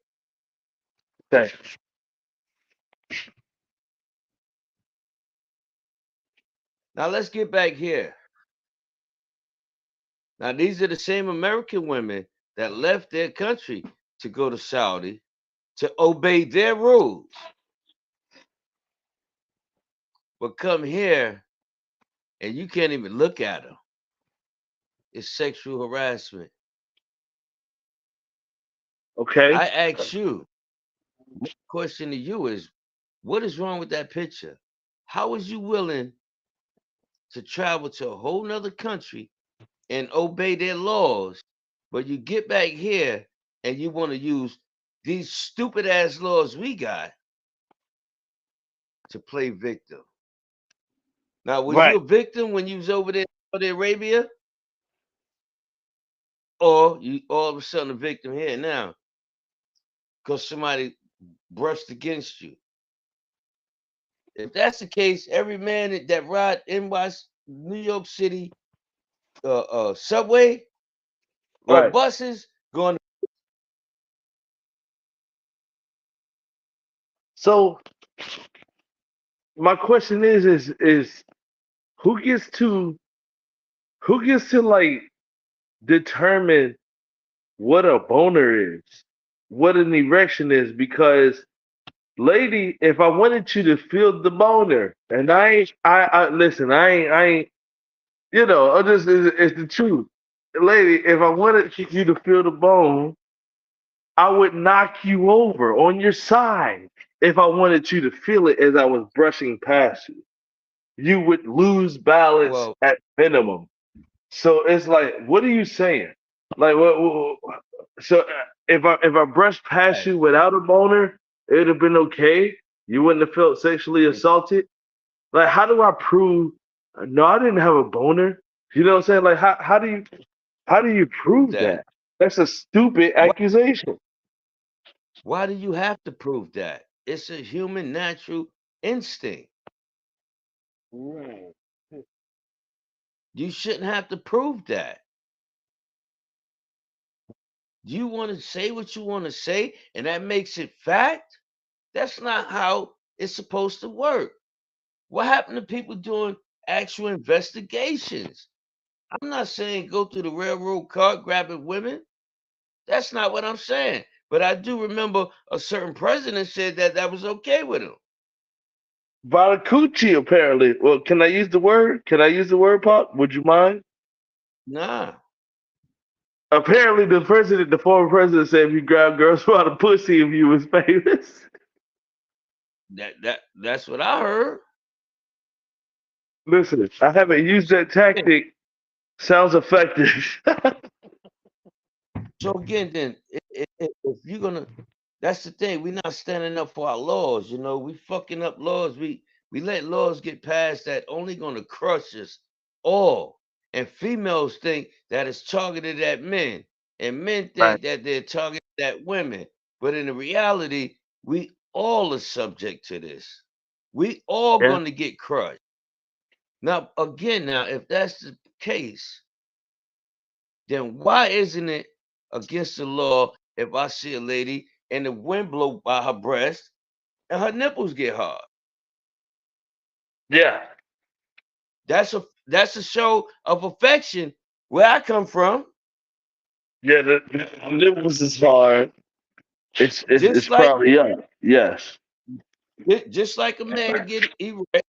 Okay. Now let's get back here. Now these are the same American women that left their country to go to Saudi to obey their rules, but come here and you can't even look at them. It's sexual harassment. Okay. I ask you, question to you is, what is wrong with that picture? How is you willing to travel to a whole nother country and obey their laws, but you get back here and you want to use these stupid ass laws we got to play victim? Now, was you Right. a victim when you was over there in Saudi Arabia? Or you all of a sudden a victim here now because somebody brushed against you? If that's the case, every man that ride New York City subway or Right. buses going. So my question is who gets to who gets to like determine what a boner is, what an erection is? Because lady, if I wanted you to feel the boner, and I listen, I ain't, I just, it's the truth. Lady, if I wanted you to feel the bone, I would knock you over on your side if I wanted you to feel it as I was brushing past you. You would lose balance Well, at minimum. So it's like, what are you saying? Like, so if I brushed past hey, you without a boner, it'd have been okay. You wouldn't have felt sexually mm, assaulted. Like, how do I prove? No, I didn't have a boner. You know what I'm saying? Like, how do you prove prove that. that? That's a stupid Why, accusation. why do you have to prove that? It's a human natural instinct. Right. You shouldn't have to prove that. You want to say what you want to say, and that makes it fact? That's not how it's supposed to work. What happened to people doing actual investigations? I'm not saying go through the railroad car grabbing women. That's not what I'm saying. But I do remember a certain president said that that was okay with him. Valacucci, apparently. Well, can I use the word? Can I use the word, Pop? Would you mind? Nah, Apparently, the former president, said if you grab girls by the pussy, if you was famous. That's what I heard. Listen, I haven't used that Yeah. tactic. Sounds effective. So again, then if you're gonna, that's the thing. We're not standing up for our laws. You know, we fucking up laws. We let laws get passed that only gonna crush us all. And females think that it's targeted at men, and men Right. think that they're targeted at women. But in the reality, we all are subject to this. We all Yeah. gonna get crushed. Now, again, now if that's the case, then why isn't it against the law if I see a lady and the wind blow by her breast and her nipples get hard? Yeah. That's a show of affection where I come from. Yeah. The nipples is hard. Just It's like probably yes. just like a man get erect,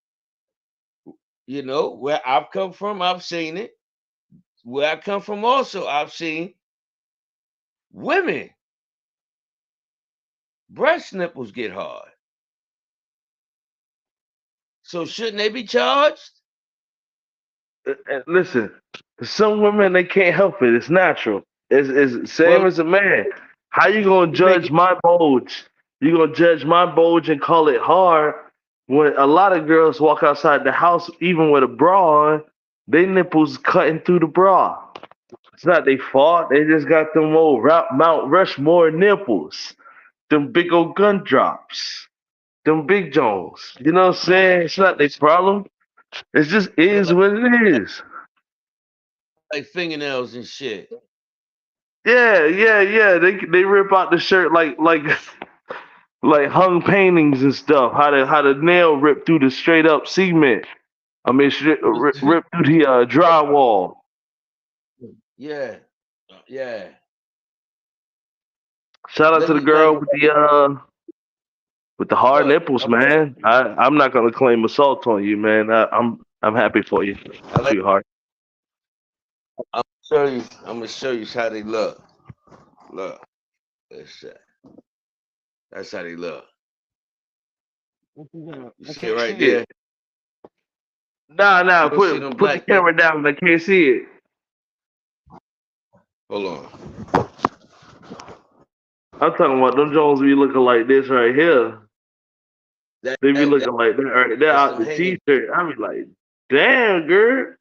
you know, where I've come from, I've seen it. Where I come from also, I've seen women breast nipples get hard. So shouldn't they be charged? Listen, some women they can't help it. It's natural. It's same Well, as a man. How you gonna you make judge it my bulge? You gonna judge my bulge and call it hard when a lot of girls walk outside the house even with a bra on, they nipples cutting through the bra. It's not their fault. They just got them old Mount Rushmore nipples, them big old gun drops, them big Jones. You know what I'm saying? It's not their problem. It just feel is what it is. like fingernails and shit. Yeah, yeah, yeah. They rip out the shirt like hung paintings and stuff. How the nail rip through the straight up cement. I mean, rip through the drywall. Yeah, yeah. Shout out Let to the me like girl with the hard look. nipples, man. I'm not gonna claim assault on you, man. I'm happy for you, I like. sweetheart. I'm show you. I'm gonna show you how they look. Look, that's that's how they look. You I see it can't see right it. there. Nah, You nah. don't see Put them put the black nipples. camera down. I can't see it. Hold on. I'm talking about them Jones be looking like this right here. That, They be that, that looking like that right there that's out them the hanging. t-shirt. I be like, damn, girl.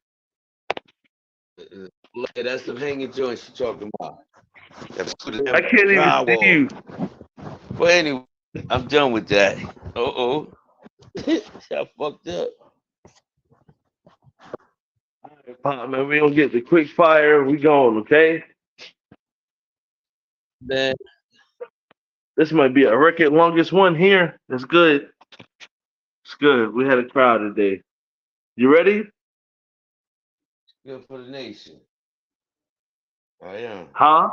Look, that's them hanging joints you talking about. That's for the I damn can't even see drywall. you. Well, anyway, I'm done with that. Oh, I fucked up, Pop, man, we don't get the quick fire. We gone, okay? man. This might be a record longest one here. That's good. It's good. We had a crowd today. You ready? Good for the nation. I am. Huh?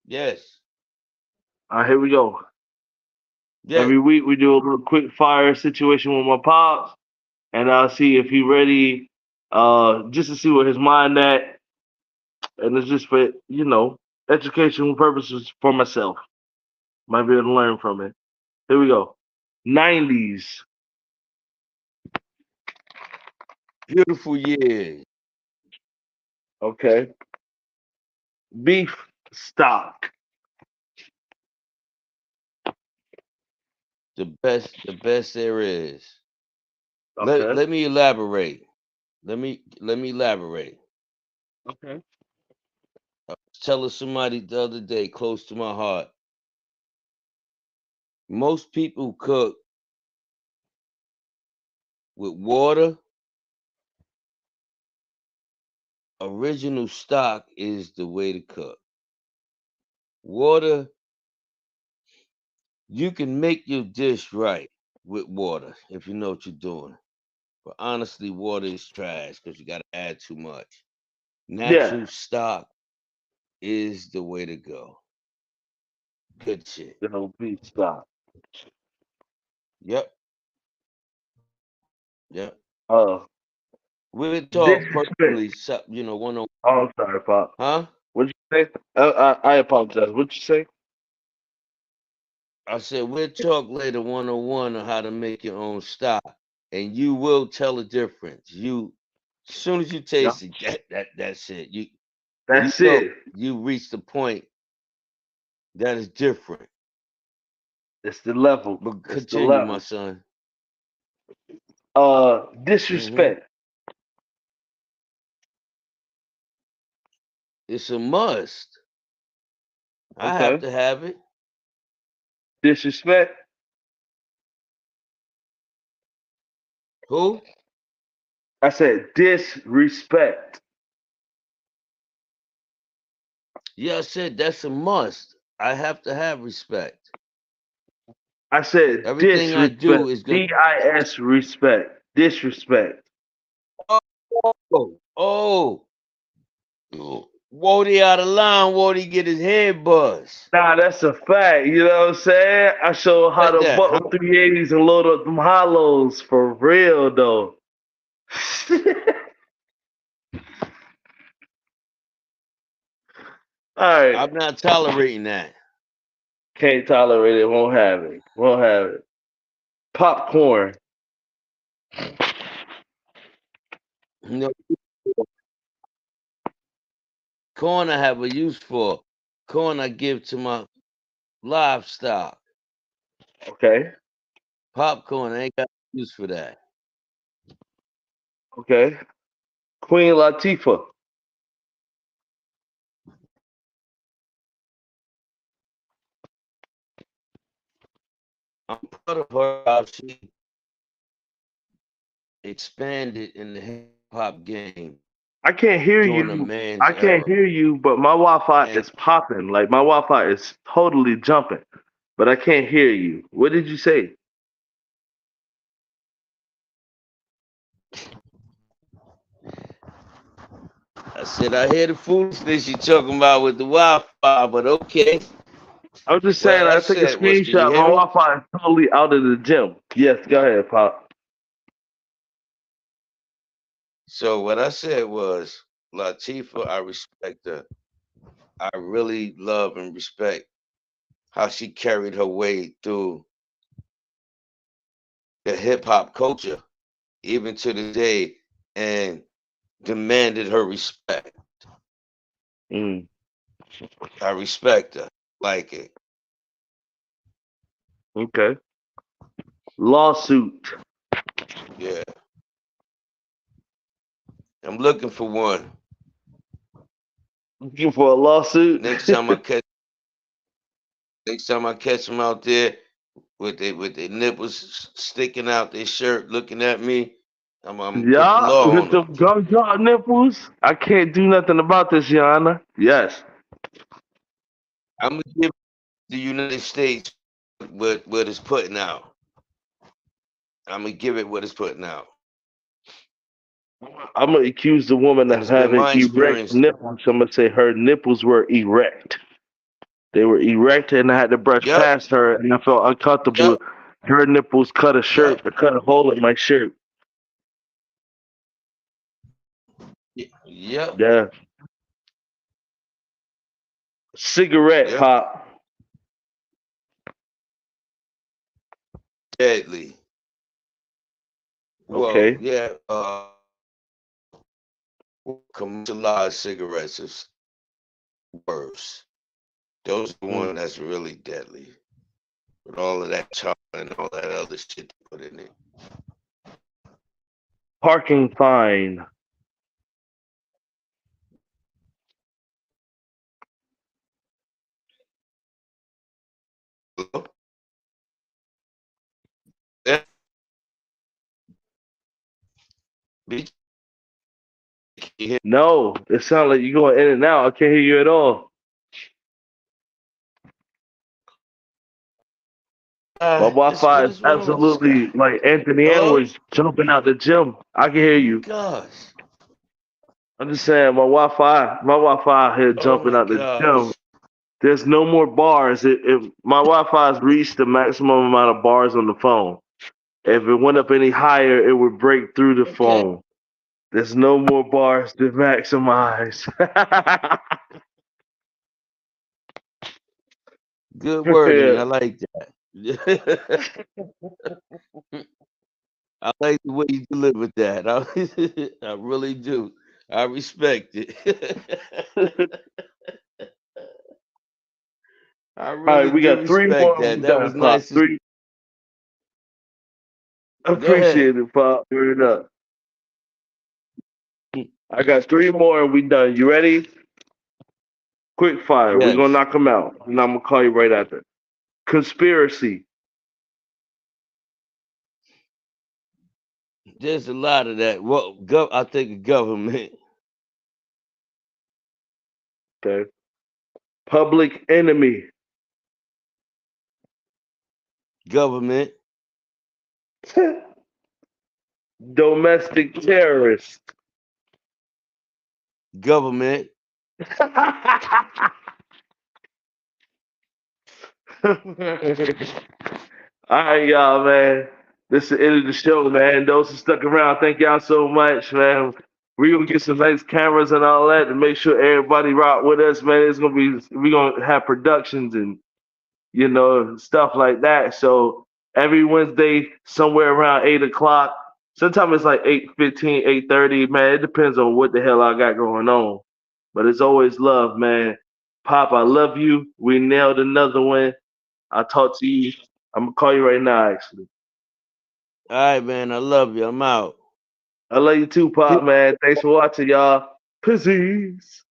Yes. All right, here we go. Yes. Every week we do a little quick fire situation with my pops, and I'll see if he ready. Just to see where his mind at, and it's just for educational purposes for myself. Might be able to learn from it. Here we go. 90s. Beautiful years. Okay. Beef stock. The best there is. Let Okay. let me elaborate. Let me elaborate. Okay. I was telling somebody the other day, close to my heart. Most people cook with water. Original stock is the way to cook. Water, you can make your dish right with water if you know what you're doing. But honestly, water is trash because you got to add too much. Yeah. Natural stock is the way to go. Good shit. Beef stock. Yep. Yep. Uh, We'll talk Disrespect. personally, one on, Oh, I'm sorry, Pop. huh? What'd you say? I apologize. What'd you say? I said we'll talk later one on one on how to make your own style, and you will tell the difference. As soon as you Yeah. taste it, that's it. You That's know it. you reach the point that is different. It's the level. But It's the continue, my level. son. Hmm. Disrespect. It's a must. I have Okay. to have it. Disrespect. Who? I said disrespect. Yeah, I said that's a must. I have to have respect. I said Everything I disrespect. do is gonna. DIS respect. Disrespect. Oh, Wody out of line. Wody get his head buzzed. Nah, that's a fact. You know what I'm saying? I show how Like to that, huh? buckle 380s and load up them hollows for real though. All right. I'm not tolerating that. Can't tolerate it. Won't have it. Won't have it. Popcorn. You know, corn I have a use for. Corn I give to my livestock. Okay. Popcorn I ain't got use for that. Okay. Queen Latifah. I'm proud of her how she expanded in the hip hop game I can't hear during a you. man's I can't era. hear you, but my Wi-Fi And is popping. Like my Wi-Fi is totally jumping, but I can't hear you. What did you say? I said I hear the foolishness you talking about with the Wi-Fi, but okay. I'm just saying. What I I took a said was, can you screenshot. hear My me? Wi-Fi is totally out of the gym. Yes, go ahead, Pop. So what I said was, Latifah, I respect her. I really love and respect how she carried her way through the hip hop culture, even to the day, and demanded her respect. Mm, I respect her, like it. okay. Lawsuit. Yeah, I'm looking for one. Looking for a lawsuit. Next time I catch, next time I catch them out there with their nipples sticking out their shirt, looking at me, I'm gonna put the Yeah, law with on the them. gumdrop nipples. I can't do nothing about this, Your Honor. Yes. I'm gonna give the United States what it's putting out. I'm gonna give it what it's putting out, I'm gonna accuse the woman and of it's been having my erect experience. nipples. I'm gonna say her nipples were erect. They were erect, and I had to brush Yep, past her, and I felt yep, uncomfortable. Her nipples cut a shirt, yep, cut a hole in my shirt. yep, Yeah. Cigarette yep. pop. Deadly. Well, Okay. yeah. Commercialized cigarettes is worse. Those are the Mm. one that's really deadly with all of that char and all that other shit they put in it. Parking fine. Hello? Yeah, bitch, can you hear No, it sounds like you're going in and out. I can't hear you at all. My what Wi-Fi is is wrong with this guy? absolutely like Anthony Hello? Edwards jumping out the gym. I can hear Oh my you. gosh. I'm just saying my Wi-Fi out here Oh jumping my out the gym. gosh. There's no more bars. My Wi-Fi has reached the maximum amount of bars on the phone. If it went up any higher, it would break through the Okay. phone. There's no more bars to maximize. Good wording. I Yeah. like that. I like the way you delivered that. I really do. I respect it. I All really right, we do got three respect more and that. we That done, was Pop. nice. Three. Go ahead. Appreciate it, Pop. Word up. I got three more and we done. You ready? Quick fire. We're gonna Yes. knock them out. And I'm gonna call you right after. Conspiracy. There's a lot of that. Well, I think of government. Okay. Public enemy. Government. Domestic terrorist. Government. All right, y'all, man. This is the end of the show, man. Those who stuck around, thank y'all so much, man. We gonna get some nice cameras and all that to make sure everybody rock with us, man. It's gonna be we gonna have productions and stuff like that. So every Wednesday, somewhere around 8 o'clock. Sometimes it's like 8:15, 8:30, man. It depends on what the hell I got going on. But it's always love, man. Pop, I love you. We nailed another one. I'll talk to you. I'm gonna call you right now, actually. All right, man. I love you. I'm out. I love you too, Pop, man. Thanks for watching, y'all. Peace.